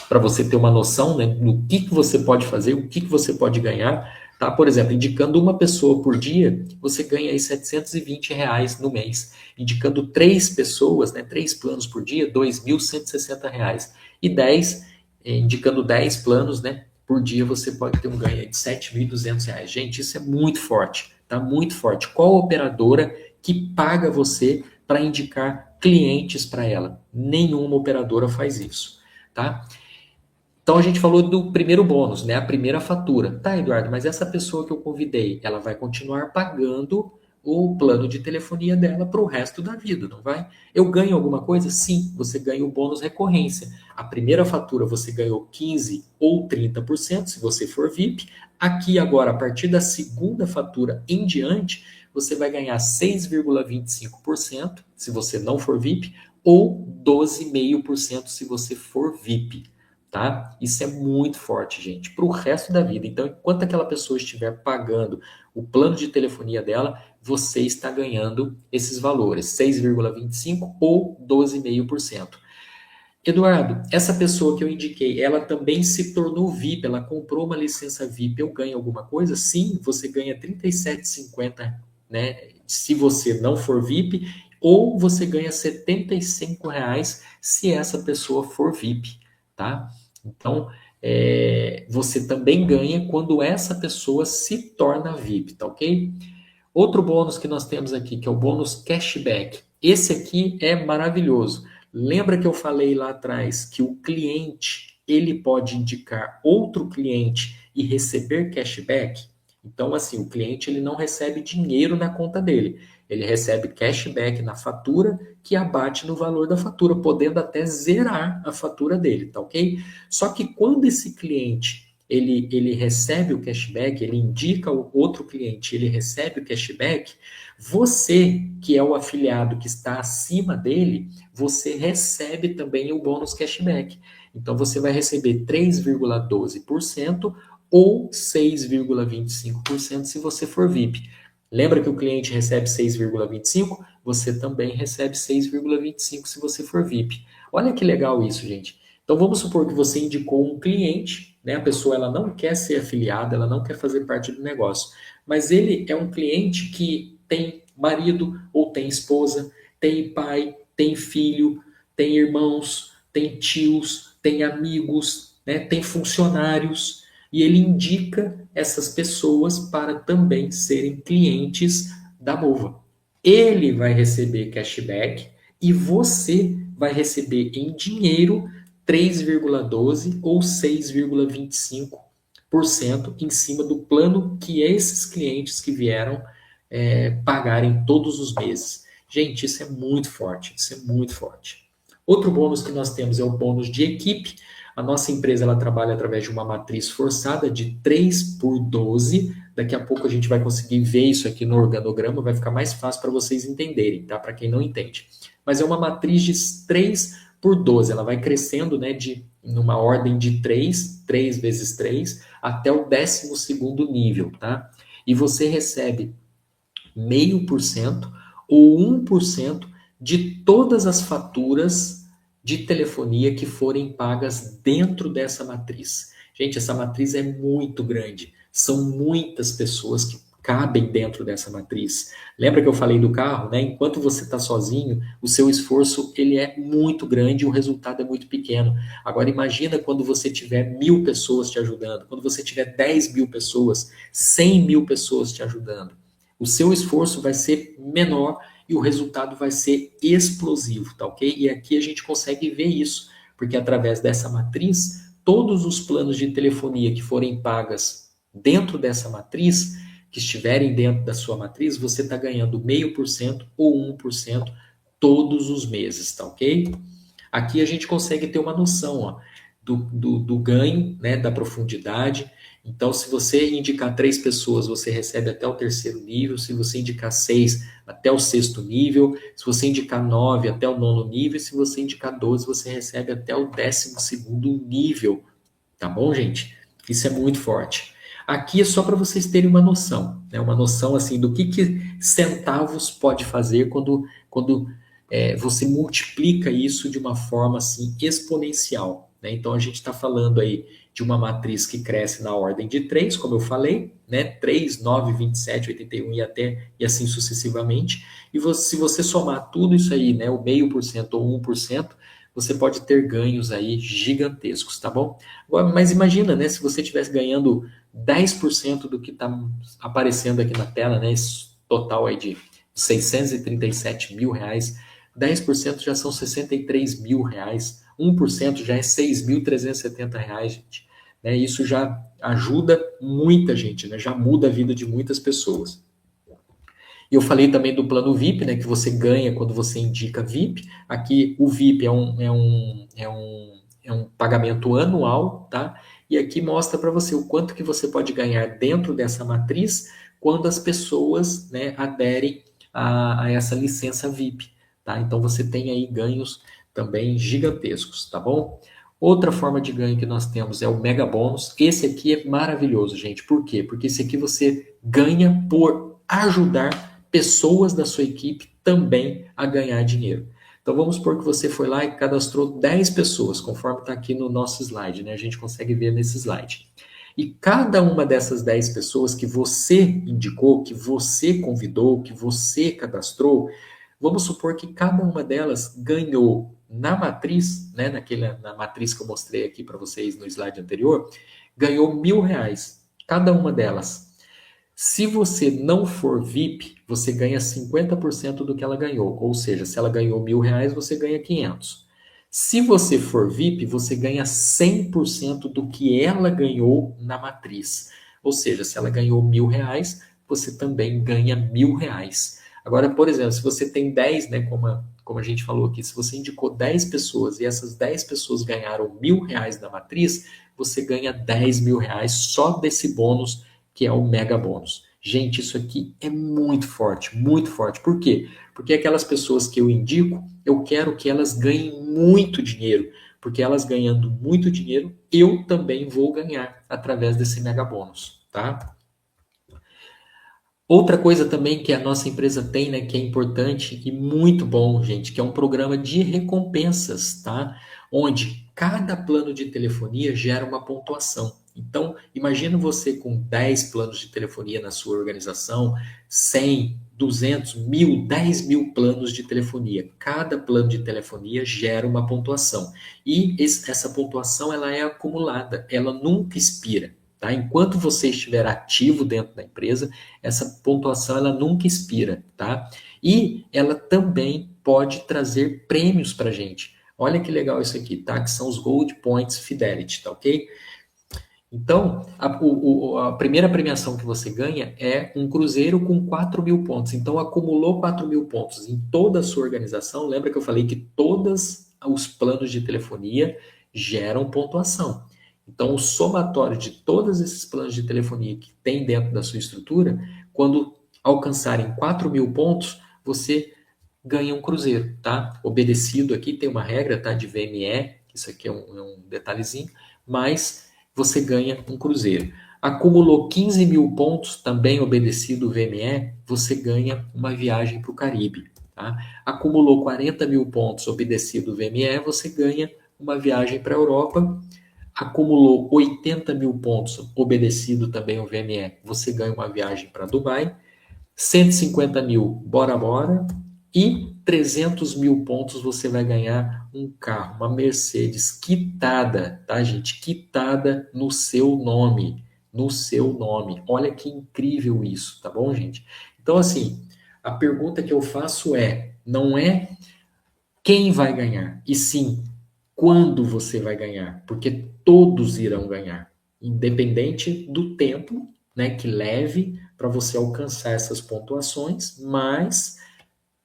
para você ter uma noção, né, do que você pode fazer, o que você pode ganhar. Tá? Por exemplo, indicando uma pessoa por dia, você ganha aí R$ 720 no mês. Indicando 3 pessoas, né, 3 planos por dia, R$ 2.160. E 10, indicando 10 planos, né, por dia, você pode ter um ganho de R$ 7.200. Gente, isso é muito forte, tá? Muito forte. Qual operadora que paga você para indicar clientes para ela? Nenhuma operadora faz isso, tá? Então a gente falou do primeiro bônus, né? A primeira fatura. Tá, Eduardo, mas essa pessoa que eu convidei, ela vai continuar pagando o plano de telefonia dela para o resto da vida, não vai? Eu ganho alguma coisa? Sim, você ganha o bônus recorrência. A primeira fatura você ganhou 15 ou 30% se você for VIP. Aqui agora, a partir da segunda fatura em diante, você vai ganhar 6,25% se você não for VIP ou 12,5% se você for VIP. Tá? Isso é muito forte, gente, para o resto da vida. Então, enquanto aquela pessoa estiver pagando o plano de telefonia dela, você está ganhando esses valores, 6,25 ou 12,5%. Eduardo, essa pessoa que eu indiquei, ela também se tornou VIP, ela comprou uma licença VIP, eu ganho alguma coisa? Sim, você ganha R$ 37,50, né? Se você não for VIP, ou você ganha R$ 75 se essa pessoa for VIP, tá? Então, você também ganha quando essa pessoa se torna VIP, tá ok? Outro bônus que nós temos aqui, que é o bônus cashback. Esse aqui é maravilhoso. Lembra que eu falei lá atrás que o cliente, ele pode indicar outro cliente e receber cashback? Então, assim, o cliente ele não recebe dinheiro na conta dele. Ele recebe cashback na fatura que abate no valor da fatura, podendo até zerar a fatura dele, tá ok? Só que quando esse cliente ele recebe o cashback, ele indica o outro cliente, ele recebe o cashback, você, que é o afiliado que está acima dele, você recebe também o bônus cashback. Então você vai receber 3,12% ou 6,25% se você for VIP. Lembra que o cliente recebe 6,25%? Você também recebe 6,25% se você for VIP. Olha que legal isso, gente. Então vamos supor que você indicou um cliente, né? A pessoa ela não quer ser afiliada, ela não quer fazer parte do negócio, mas ele é um cliente que tem marido ou tem esposa, tem pai, tem filho, tem irmãos, tem tios, tem amigos, né? Tem funcionários e ele indica essas pessoas para também serem clientes da Mova. Ele vai receber cashback e você vai receber em dinheiro 3,12 ou 6,25% em cima do plano que esses clientes que vieram pagarem todos os meses. Gente, isso é muito forte, isso é muito forte. Outro bônus que nós temos é o bônus de equipe. A nossa empresa ela trabalha através de uma matriz forçada de 3 por 12. Daqui a pouco a gente vai conseguir ver isso aqui no organograma, vai ficar mais fácil para vocês entenderem, tá? Para quem não entende. Mas é uma matriz de 3 por 12. Ela vai crescendo, né, numa ordem de 3 vezes 3, até o 12º nível, tá? E você recebe 0,5% ou 1% de todas as faturas de telefonia que forem pagas dentro dessa matriz. Gente, essa matriz é muito grande. São muitas pessoas que cabem dentro dessa matriz. Lembra que eu falei do carro, né? Enquanto você está sozinho, o seu esforço ele é muito grande e o resultado é muito pequeno. Agora imagina quando você tiver 1.000 pessoas te ajudando, quando você tiver 10.000 pessoas, 100.000 pessoas te ajudando. O seu esforço vai ser menor e o resultado vai ser explosivo, tá ok? E aqui a gente consegue ver isso, porque através dessa matriz, todos os planos de telefonia que forem pagas dentro dessa matriz, que estiverem dentro da sua matriz, você está ganhando 0,5% ou 1% todos os meses, tá ok? Aqui a gente consegue ter uma noção, ó, do ganho, né, da profundidade. Então, se você indicar 3 pessoas, você recebe até o 3º nível. Se você indicar 6, até o 6º nível. Se você indicar 9, até o 9º nível. E se você indicar 12, você recebe até o 12º nível. Tá bom, gente? Isso é muito forte. Aqui é só para vocês terem uma noção, né? Uma noção assim do que centavos pode fazer quando você multiplica isso de uma forma assim exponencial, né? Então a gente está falando aí de uma matriz que cresce na ordem de 3, como eu falei, né? 3, 9, 27, 81 e assim sucessivamente. E se você somar tudo isso aí, né? O 0,5% ou 1%, você pode ter ganhos aí gigantescos, tá bom? Agora, mas imagina, né? Se você estivesse ganhando 10% do que está aparecendo aqui na tela, né? Esse total aí de 637 mil reais, 10% já são 63 mil reais, 1% já é 6.370 reais, gente. Né? Isso já ajuda muita gente, né? Já muda a vida de muitas pessoas. E eu falei também do plano VIP, né, que você ganha quando você indica VIP. Aqui o VIP é um pagamento anual, tá? E aqui mostra para você o quanto que você pode ganhar dentro dessa matriz quando as pessoas, né, aderem a essa licença VIP, tá? Então você tem aí ganhos também gigantescos, tá bom? Outra forma de ganho que nós temos é o Mega Bônus. Esse aqui é maravilhoso, gente. Por quê? Porque esse aqui você ganha por ajudar pessoas da sua equipe também a ganhar dinheiro. Então vamos supor que você foi lá e cadastrou 10 pessoas, conforme está aqui no nosso slide, né? A gente consegue ver nesse slide. E cada uma dessas 10 pessoas que você indicou, que você convidou, que você cadastrou, vamos supor que cada uma delas ganhou na matriz, né, na matriz que eu mostrei aqui para vocês no slide anterior, ganhou R$ 1.000, cada uma delas. Se você não for VIP, você ganha 50% do que ela ganhou. Ou seja, se ela ganhou R$ 1.000, você ganha 500. Se você for VIP, você ganha 100% do que ela ganhou na matriz. Ou seja, se ela ganhou R$ 1.000, você também ganha R$ 1.000. Agora, por exemplo, se você tem 10, né, como a gente falou aqui, se você indicou 10 pessoas e essas 10 pessoas ganharam R$ 1.000 na matriz, você ganha R$ 10.000 só desse bônus que é o mega bônus. Gente, isso aqui é muito forte, muito forte. Por quê? Porque aquelas pessoas que eu indico, eu quero que elas ganhem muito dinheiro, porque elas ganhando muito dinheiro, eu também vou ganhar através desse mega bônus, tá? Outra coisa também que a nossa empresa tem, né, que é importante e muito bom, gente, que é um programa de recompensas, tá? Onde cada plano de telefonia gera uma pontuação. Então, imagina você com 10 planos de telefonia na sua organização, 100, 200, 1.000, 10.000 planos de telefonia. Cada plano de telefonia gera uma pontuação. E essa pontuação ela é acumulada, ela nunca expira. Tá? Enquanto você estiver ativo dentro da empresa, essa pontuação ela nunca expira, tá? E ela também pode trazer prêmios para a gente. Olha que legal isso aqui, tá? Que são os Gold Points Fidelity, tá ok? Então, a primeira premiação que você ganha é um cruzeiro com 4.000 pontos. Então, acumulou 4.000 pontos em toda a sua organização. Lembra que eu falei que todos os planos de telefonia geram pontuação. Então, o somatório de todos esses planos de telefonia que tem dentro da sua estrutura, quando alcançarem 4.000 pontos, você ganha um cruzeiro, tá? Obedecido aqui, tem uma regra, tá? De VME, isso aqui é um detalhezinho, mas você ganha um cruzeiro. Acumulou 15.000 pontos, também obedecido o VME, você ganha uma viagem para o Caribe. Tá? Acumulou 40.000 pontos, obedecido o VME, você ganha uma viagem para a Europa. Acumulou 80.000 pontos, obedecido também o VME, você ganha uma viagem para Dubai. 150.000, bora bora. E 300.000 pontos você vai ganhar um carro, uma Mercedes quitada, tá, gente? Quitada no seu nome, no seu nome. Olha que incrível isso, tá bom, gente? Então, assim, a pergunta que eu faço não é quem vai ganhar, e sim quando você vai ganhar, porque todos irão ganhar, independente do tempo, né, que leve para você alcançar essas pontuações, mas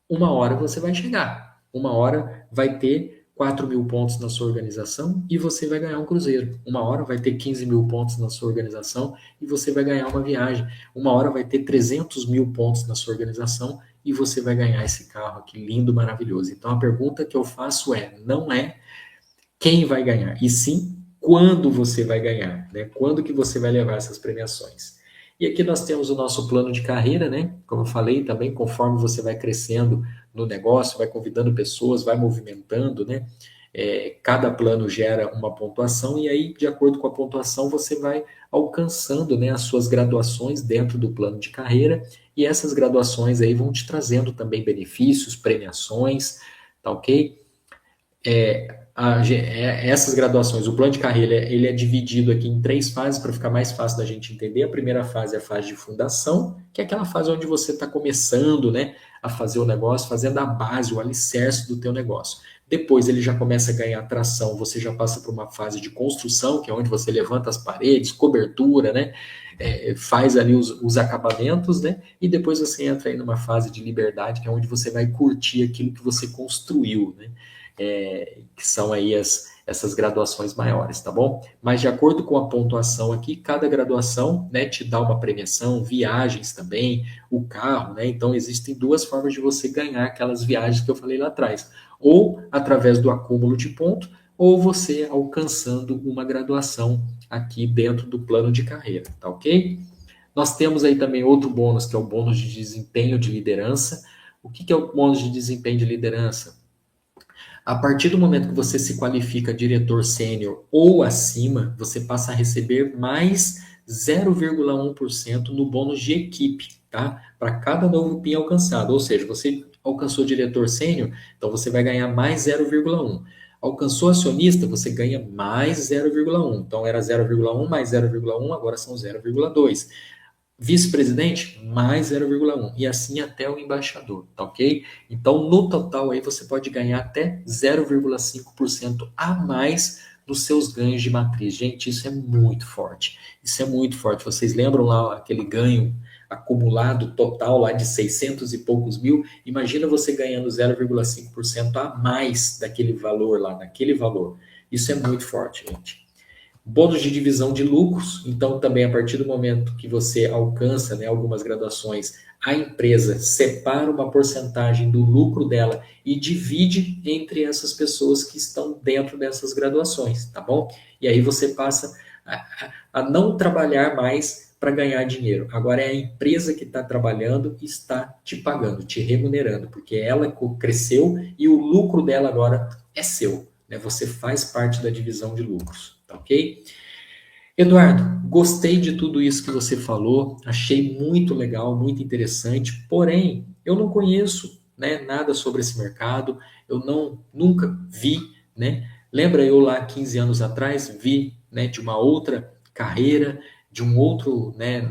uma hora você vai chegar. Uma hora vai ter 4.000 pontos na sua organização e você vai ganhar um cruzeiro. Uma hora vai ter 15.000 pontos na sua organização e você vai ganhar uma viagem. Uma hora vai ter 300.000 pontos na sua organização e você vai ganhar esse carro aqui lindo, maravilhoso. Então a pergunta que eu faço não é quem vai ganhar, e sim quando você vai ganhar, né? Quando que você vai levar essas premiações. E aqui nós temos o nosso plano de carreira, né? Como eu falei também, conforme você vai crescendo no negócio, vai convidando pessoas, vai movimentando, né? Cada plano gera uma pontuação e aí, de acordo com a pontuação, você vai alcançando, né, as suas graduações dentro do plano de carreira e essas graduações aí vão te trazendo também benefícios, premiações, tá ok? Essas graduações, o plano de carreira, ele é dividido aqui em 3 fases para ficar mais fácil da gente entender. A primeira fase é a fase de fundação, que é aquela fase onde você está começando, né, a fazer o negócio, fazendo a base, o alicerce do teu negócio. Depois ele já começa a ganhar tração, você já passa por uma fase de construção, que é onde você levanta as paredes, cobertura, né, faz ali os acabamentos, né, e depois você entra aí numa fase de liberdade, que é onde você vai curtir aquilo que você construiu, né, que são aí essas graduações maiores, tá bom? Mas de acordo com a pontuação aqui, cada graduação, né, te dá uma premiação, viagens também, o carro, né? Então existem 2 formas de você ganhar aquelas viagens que eu falei lá atrás, ou através do acúmulo de ponto, ou você alcançando uma graduação aqui dentro do plano de carreira, tá ok? Nós temos aí também outro bônus, que é o bônus de desempenho de liderança. O que é o bônus de desempenho de liderança? A partir do momento que você se qualifica diretor sênior ou acima, você passa a receber mais 0,1% no bônus de equipe, tá? Para cada novo PIN alcançado. Ou seja, você alcançou diretor sênior, então você vai ganhar mais 0,1. Alcançou acionista, você ganha mais 0,1. Então era 0,1 mais 0,1, agora são 0,2. Vice-presidente, mais 0,1. E assim até o embaixador, tá ok? Então, no total aí você pode ganhar até 0,5% a mais nos seus ganhos de matriz. Gente, isso é muito forte. Isso é muito forte. Vocês lembram lá aquele ganho acumulado total lá de 600 e poucos mil? Imagina você ganhando 0,5% a mais daquele valor lá, daquele valor. Isso é muito forte, gente. Bônus de divisão de lucros, então também a partir do momento que você alcança, né, algumas graduações, a empresa separa uma porcentagem do lucro dela e divide entre essas pessoas que estão dentro dessas graduações, tá bom? E aí você passa a não trabalhar mais para ganhar dinheiro. Agora é a empresa que está trabalhando e está te pagando, te remunerando, porque ela cresceu e o lucro dela agora é seu, né? Você faz parte da divisão de lucros. Tá ok? Eduardo, gostei de tudo isso que você falou, achei muito legal, muito interessante, porém, eu não conheço, né, nada sobre esse mercado, eu nunca vi, né? Lembra eu lá 15 anos atrás, vi, né, de uma outra carreira, de um outro, né,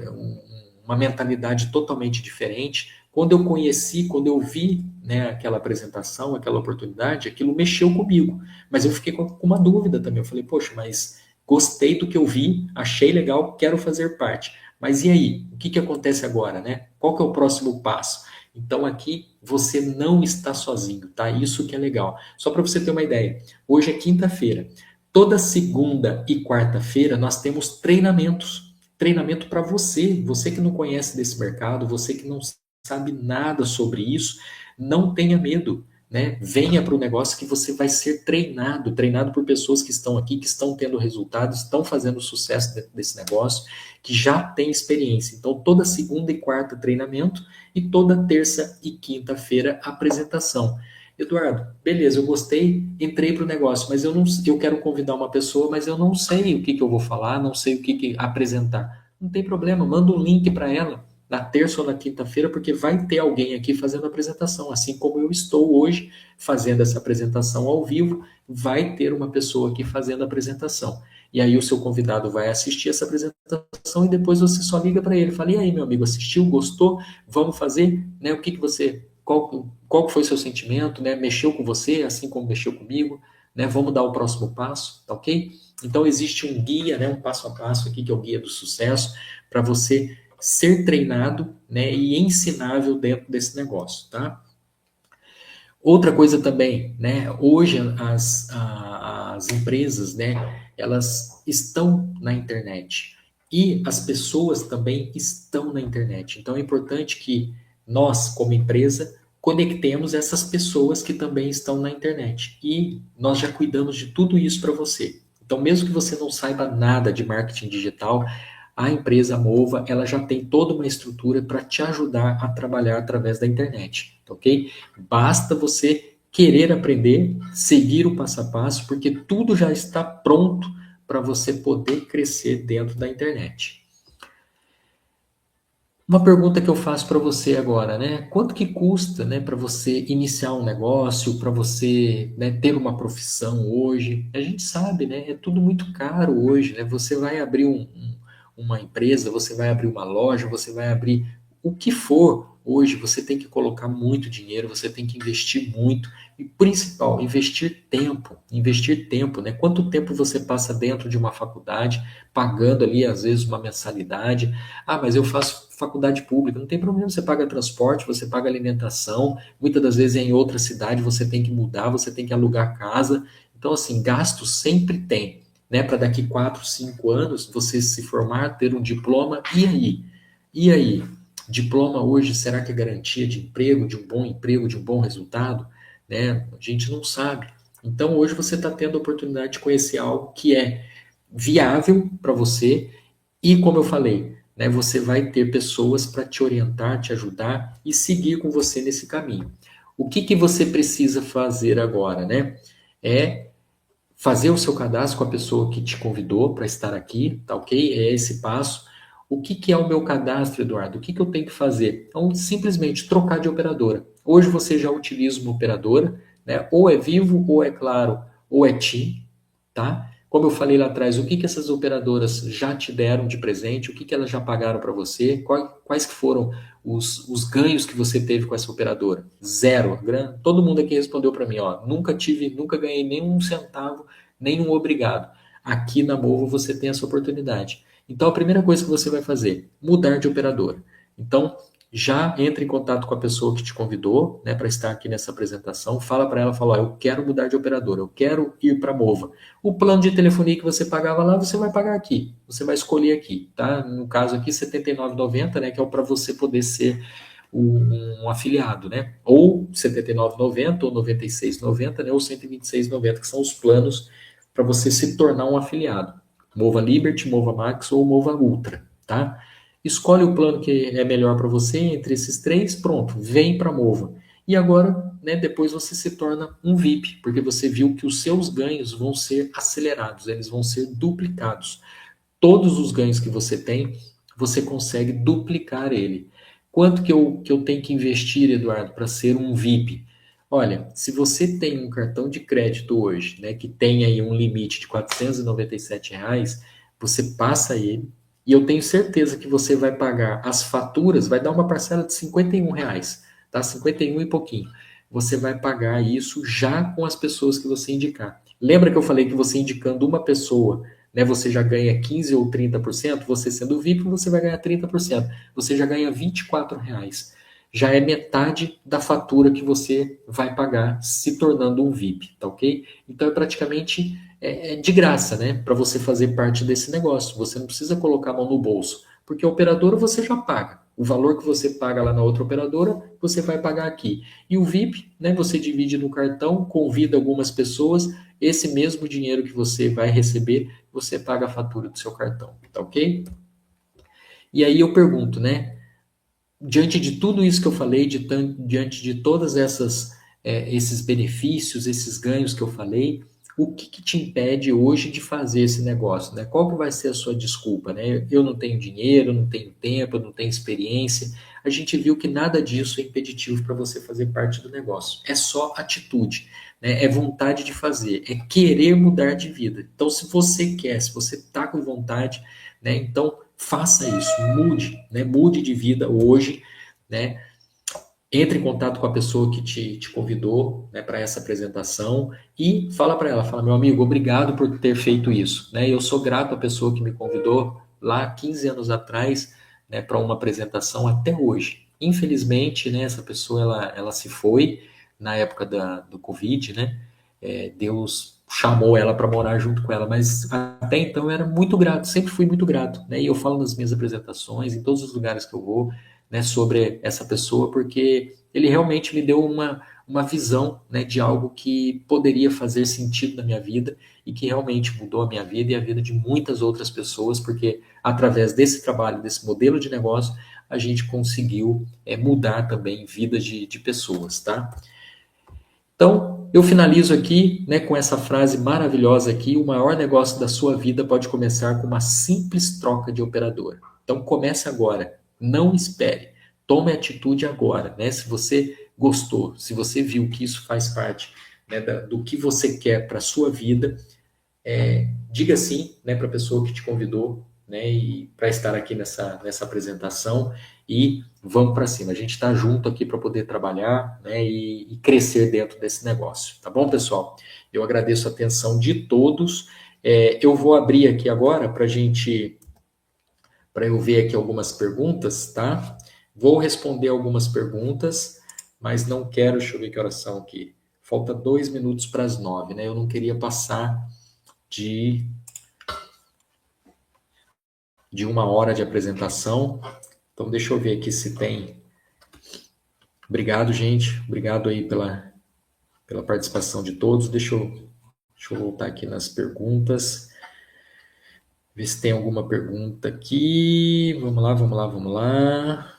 uma mentalidade totalmente diferente. Quando eu conheci, quando eu vi, né, aquela apresentação, aquela oportunidade, aquilo mexeu comigo. Mas eu fiquei com uma dúvida também. Eu falei, poxa, mas gostei do que eu vi, achei legal, quero fazer parte. Mas e aí? O que que acontece agora, né? Qual que é o próximo passo? Então aqui você não está sozinho, tá? Isso que é legal. Só para você ter uma ideia, hoje é quinta-feira. Toda segunda e quarta-feira nós temos treinamentos. Treinamento para você, você que não conhece desse mercado, você que não sabe nada sobre isso, não tenha medo, né? Venha para o negócio que você vai ser treinado, treinado por pessoas que estão aqui, que estão tendo resultados, estão fazendo sucesso dentro desse negócio, que já tem experiência. Então, toda segunda e quarta treinamento e toda terça e quinta-feira apresentação. Eduardo, beleza, eu gostei, entrei para o negócio, mas eu quero convidar uma pessoa, mas eu não sei o que que eu vou falar, não sei o que que apresentar. Não tem problema, manda um link para ela na terça ou na quinta-feira, porque vai ter alguém aqui fazendo a apresentação, assim como eu estou hoje fazendo essa apresentação ao vivo, vai ter uma pessoa aqui fazendo a apresentação. E aí o seu convidado vai assistir essa apresentação e depois você só liga para ele, fala: "E aí, meu amigo, assistiu, gostou? Vamos fazer, né? O que que você, qual foi o seu sentimento, né? Mexeu com você, assim como mexeu comigo, né? Vamos dar o próximo passo, tá ok?" Então existe um guia, né, um passo a passo aqui que é o guia do sucesso para você ser treinado, né, e ensinável dentro desse negócio, tá? Outra coisa também, né, hoje as empresas, né, elas estão na internet e as pessoas também estão na internet. Então é importante que nós, como empresa, conectemos essas pessoas que também estão na internet e nós já cuidamos de tudo isso para você. Então, mesmo que você não saiba nada de marketing digital, a empresa Mova, ela já tem toda uma estrutura para te ajudar a trabalhar através da internet, ok? Basta você querer aprender, seguir o passo a passo, porque tudo já está pronto para você poder crescer dentro da internet. Uma pergunta que eu faço para você agora, né? Quanto que custa, né, para você iniciar um negócio, para você, né, ter uma profissão hoje? A gente sabe, né? É tudo muito caro hoje, né? Você vai abrir uma empresa, você vai abrir uma loja, você vai abrir o que for hoje, você tem que colocar muito dinheiro, você tem que investir muito e principal, investir tempo, né? Quanto tempo você passa dentro de uma faculdade, pagando ali às vezes uma mensalidade? Ah, mas eu faço faculdade pública, não tem problema, você paga transporte, você paga alimentação, muitas das vezes é em outra cidade, você tem que mudar, você tem que alugar casa. Então, assim, gasto sempre tem, né? Para daqui 4, 5 anos você se formar, ter um diploma, e aí? E aí? Diploma hoje, será que é garantia de emprego, de um bom emprego, de um bom resultado? Né? A gente não sabe. Então, hoje você está tendo a oportunidade de conhecer algo que é viável para você e, como eu falei, né, você vai ter pessoas para te orientar, te ajudar e seguir com você nesse caminho. O que que você precisa fazer agora, né? É fazer o seu cadastro com a pessoa que te convidou para estar aqui, tá ok? É esse passo. O que que é o meu cadastro, Eduardo? O que que eu tenho que fazer? Então, simplesmente trocar de operadora. Hoje você já utiliza uma operadora, né? Ou é Vivo, ou é Claro, ou é TIM, tá? Como eu falei lá atrás, o que que essas operadoras já te deram de presente? O que que elas já pagaram para você? Quais que foram os ganhos que você teve com essa operadora? Zero. Todo mundo aqui respondeu para mim, ó, nunca ganhei nenhum centavo, nenhum obrigado. Aqui na Movo você tem essa oportunidade. Então a primeira coisa que você vai fazer, mudar de operadora. Então já entre em contato com a pessoa que te convidou, né, para estar aqui nessa apresentação, fala para ela, fala, ó, eu quero mudar de operadora, eu quero ir para a Mova. O plano de telefonia que você pagava lá, você vai pagar aqui. Você vai escolher aqui, tá? No caso aqui, R$ 79,90, né, que é para você poder ser um afiliado, né? Ou R$ 79,90 ou R$ 96,90, né, ou R$ 126,90, que são os planos para você se tornar um afiliado. Mova Liberty, Mova Max ou Mova Ultra, tá? Escolhe o plano que é melhor para você entre esses três, pronto, vem para a Mova. E agora, né, depois você se torna um VIP, porque você viu que os seus ganhos vão ser acelerados, eles vão ser duplicados. Todos os ganhos que você tem, você consegue duplicar ele. Quanto que eu tenho que investir, Eduardo, para ser um VIP? Olha, se você tem um cartão de crédito hoje, né, que tem aí um limite de R$ 497, você passa ele e eu tenho certeza que você vai pagar as faturas, vai dar uma parcela de R$ 51, tá? 51 e pouquinho. Você vai pagar isso já com as pessoas que você indicar. Lembra que eu falei que você indicando uma pessoa, né, você já ganha 15 ou 30%, você sendo VIP, você vai ganhar 30%. Você já ganha R$ 24. Já é metade da fatura que você vai pagar se tornando um VIP, tá ok? Então é praticamente de graça, né? Para você fazer parte desse negócio. Você não precisa colocar a mão no bolso, porque a operadora você já paga. O valor que você paga lá na outra operadora, você vai pagar aqui. E o VIP, né? Você divide no cartão, convida algumas pessoas, esse mesmo dinheiro que você vai receber, você paga a fatura do seu cartão, tá ok? E aí eu pergunto, né? Diante de tudo isso que eu falei, diante de todas esses benefícios, esses ganhos que eu falei, o que que te impede hoje de fazer esse negócio, né? Qual que vai ser a sua desculpa, né? Eu não tenho dinheiro, não tenho tempo, não tenho experiência. A gente viu que nada disso é impeditivo para você fazer parte do negócio. É só atitude, né? É vontade de fazer, é querer mudar de vida. Então, se você quer, se você está com vontade, né? Então faça isso, mude, né? Mude de vida hoje, né? Entre em contato com a pessoa que te convidou, né, para essa apresentação e fala para ela, fala, meu amigo, obrigado por ter feito isso, né? Eu sou grato à pessoa que me convidou lá 15 anos atrás, né, para uma apresentação até hoje. Infelizmente, né, essa pessoa ela se foi na época do Covid, né? Deus chamou ela para morar junto com ela, mas até então eu era muito grato, sempre fui muito grato, né? E eu falo nas minhas apresentações, em todos os lugares que eu vou, né, sobre essa pessoa, porque ele realmente me deu uma visão, né, de algo que poderia fazer sentido na minha vida e que realmente mudou a minha vida e a vida de muitas outras pessoas, porque através desse trabalho, desse modelo de negócio, a gente conseguiu mudar também vidas de pessoas, tá? Então, eu finalizo aqui, né, com essa frase maravilhosa aqui: o maior negócio da sua vida pode começar com uma simples troca de operadora. Então, comece agora, não espere, tome atitude agora, né? Se você gostou, se você viu que isso faz parte, né, do que você quer para a sua vida, diga sim, né, para a pessoa que te convidou, né, e para estar aqui nessa apresentação e vamos para cima. A gente está junto aqui para poder trabalhar, né, e crescer dentro desse negócio, tá bom, pessoal? Eu agradeço a atenção de todos. Eu vou abrir aqui agora para eu ver aqui algumas perguntas, tá? Vou responder algumas perguntas, mas não quero, deixa eu ver que horas são aqui. Falta 2 minutos para as 9, né? Eu não queria passar de uma hora de apresentação. Então, deixa eu ver aqui se tem. Obrigado, gente. Obrigado aí pela participação de todos. Deixa eu voltar aqui nas perguntas. Ver se tem alguma pergunta aqui. Vamos lá, vamos lá, vamos lá.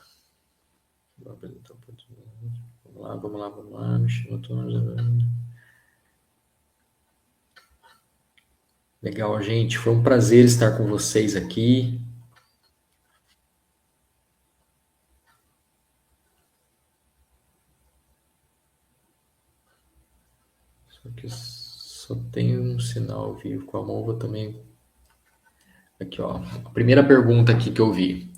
Vamos lá, vamos lá, vamos lá. Legal, gente. Foi um prazer estar com vocês aqui. Só que só tem um sinal vivo com a mão, vou também. Aqui, ó. A primeira pergunta aqui que eu vi.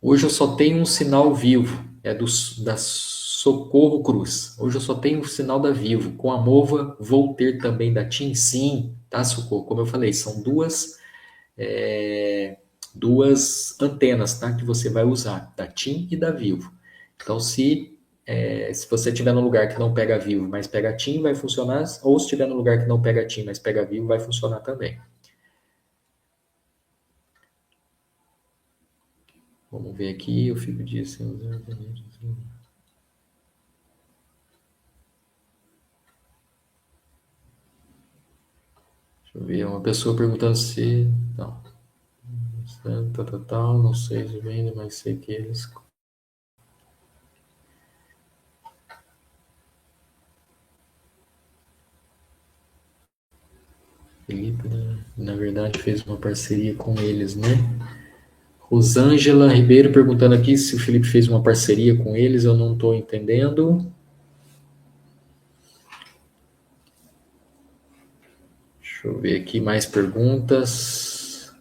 Hoje eu só tenho um sinal vivo, é da Socorro Cruz. Hoje eu só tenho o sinal da Vivo. Com a Mova, vou ter também da TIM? Sim, tá, Socorro? Como eu falei, são é, duas antenas, tá, que você vai usar, da TIM e da Vivo. Então, se você estiver no lugar que não pega Vivo, mas pega TIM, vai funcionar, ou se estiver no lugar que não pega TIM, mas pega Vivo, vai funcionar também. Vamos ver aqui, eu fico disso. Deixa eu ver, uma pessoa perguntando se. Não. Tal, não sei se vende, mas sei que eles. Felipe, né, na verdade, fez uma parceria com eles, né? Rosângela Ribeiro perguntando aqui se o Felipe fez uma parceria com eles, eu não estou entendendo. Deixa eu ver aqui mais perguntas.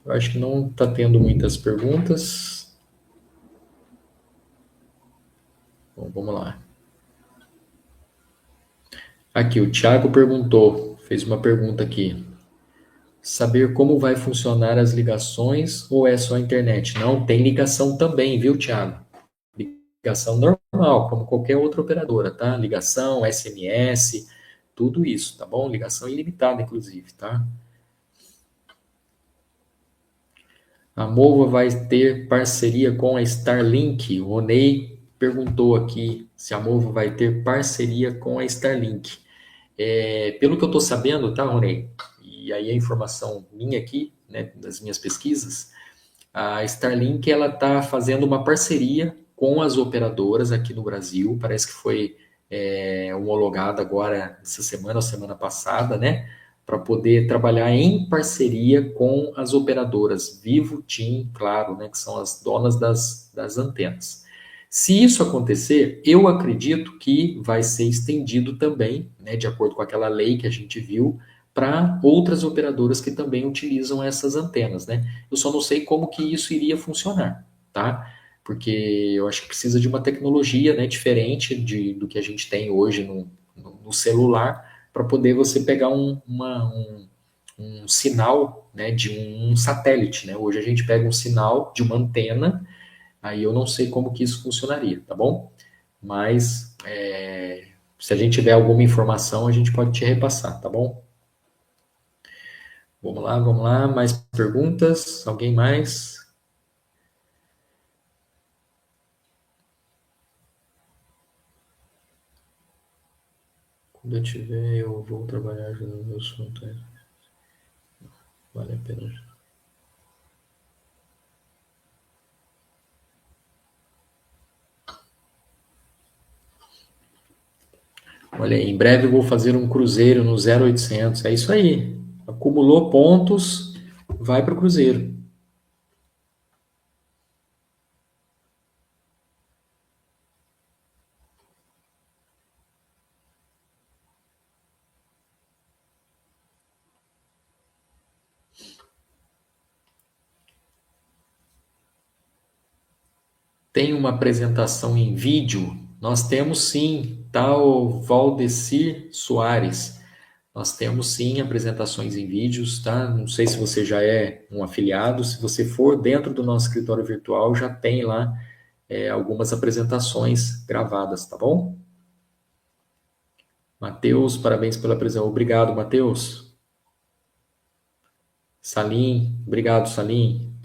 Eu acho que não está tendo muitas perguntas. Bom, vamos lá. Aqui, o Thiago perguntou, fez uma pergunta aqui. Saber como vai funcionar as ligações ou é só a internet? Não, tem ligação também, viu, Thiago? Ligação normal, como qualquer outra operadora, tá? Ligação, SMS, tudo isso, tá bom? Ligação ilimitada, inclusive, tá? A Mova vai ter parceria com a Starlink. O Ronei perguntou aqui se a Mova vai ter parceria com a Starlink. Pelo que eu estou sabendo, tá, Ronei? E aí a informação minha aqui, né, das minhas pesquisas, a Starlink ela está fazendo uma parceria com as operadoras aqui no Brasil. Parece que foi homologada agora essa semana ou semana passada, né? Para poder trabalhar em parceria com as operadoras Vivo, TIM, Claro, né? Que são as donas das antenas. Se isso acontecer, eu acredito que vai ser estendido também, né, de acordo com aquela lei que a gente viu, para outras operadoras que também utilizam essas antenas, né? Eu só não sei como que isso iria funcionar, tá? Porque eu acho que precisa de uma tecnologia, né, diferente do que a gente tem hoje no celular para poder você pegar um sinal, né, de um satélite, né? Hoje a gente pega um sinal de uma antena, aí eu não sei como que isso funcionaria, tá bom? Mas se a gente tiver alguma informação, a gente pode te repassar, tá bom? Vamos lá, vamos lá. Mais perguntas? Alguém mais? Quando eu tiver, eu vou trabalhar ajudando meus fronteiros. Vale a pena. Olha aí, em breve eu vou fazer um cruzeiro no 0800. É isso aí. Acumulou pontos, vai para o cruzeiro. Tem uma apresentação em vídeo? Nós temos sim, tal Valdecir Soares. Nós temos sim apresentações em vídeos, tá? Não sei se você já é um afiliado, se você for dentro do nosso escritório virtual, já tem lá algumas apresentações gravadas, tá bom? Matheus, parabéns pela presença. Obrigado, Matheus. Salim, obrigado, Salim.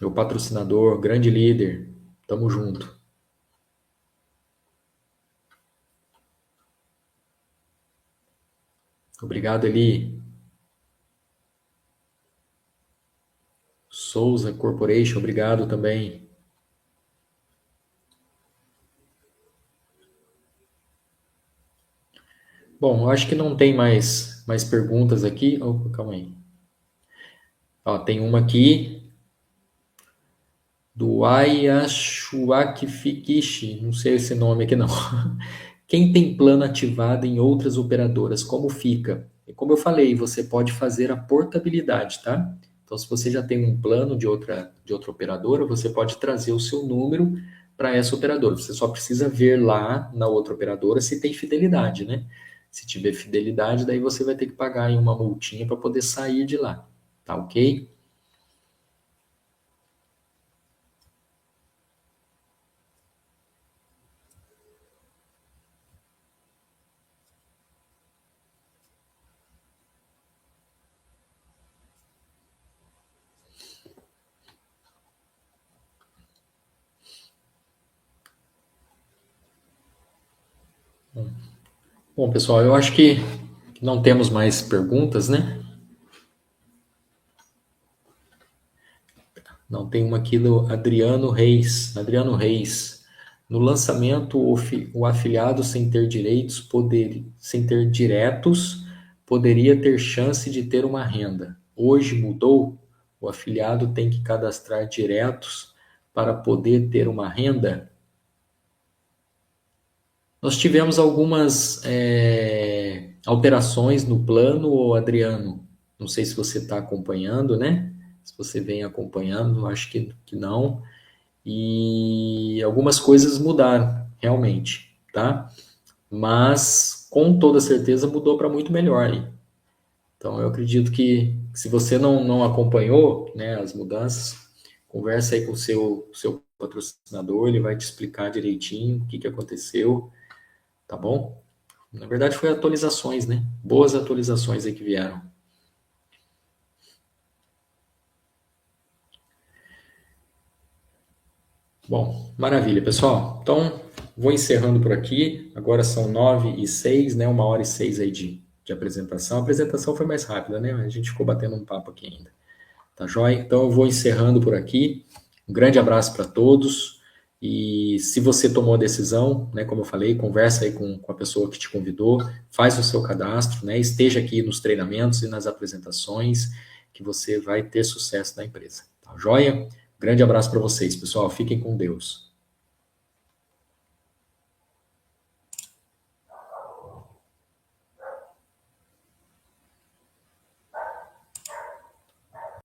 Meu patrocinador, grande líder. Tamo junto. Obrigado, Eli. Souza Corporation, obrigado também. Bom, eu acho que não tem mais perguntas aqui. Oh, calma aí. Ó, tem uma aqui do Ayashuakifikishi, não sei esse nome aqui não. Quem tem plano ativado em outras operadoras, como fica? E como eu falei, você pode fazer a portabilidade, tá? Então, se você já tem um plano de outra operadora, você pode trazer o seu número para essa operadora. Você só precisa ver lá na outra operadora se tem fidelidade, né? Se tiver fidelidade, daí você vai ter que pagar aí uma multinha para poder sair de lá, tá ok? Bom, pessoal, eu acho que não temos mais perguntas, né? Não, tem uma aqui do Adriano Reis. Adriano Reis. No lançamento, o afiliado sem ter diretos, poderia ter chance de ter uma renda. Hoje mudou, o afiliado tem que cadastrar diretos para poder ter uma renda. Nós tivemos algumas alterações no plano, Adriano. Não sei se você está acompanhando, né? Se você vem acompanhando, acho que não. E algumas coisas mudaram, realmente, tá? Mas com toda certeza mudou para muito melhor aí. Então eu acredito que se você não acompanhou, né, as mudanças, conversa aí com o seu patrocinador, ele vai te explicar direitinho o que aconteceu, tá bom? Na verdade foi atualizações, né? Boas atualizações aí que vieram. Bom, maravilha, pessoal. Então, vou encerrando por aqui. Agora são 9h06, né? 1h06 aí de apresentação. A apresentação foi mais rápida, né? A gente ficou batendo um papo aqui ainda. Tá joia? Então, eu vou encerrando por aqui. Um grande abraço para todos. E se você tomou a decisão, né? Como eu falei, conversa aí com a pessoa que te convidou, faz o seu cadastro, né? Esteja aqui nos treinamentos e nas apresentações, que você vai ter sucesso na empresa. Tá joia? Grande abraço para vocês, pessoal. Fiquem com Deus.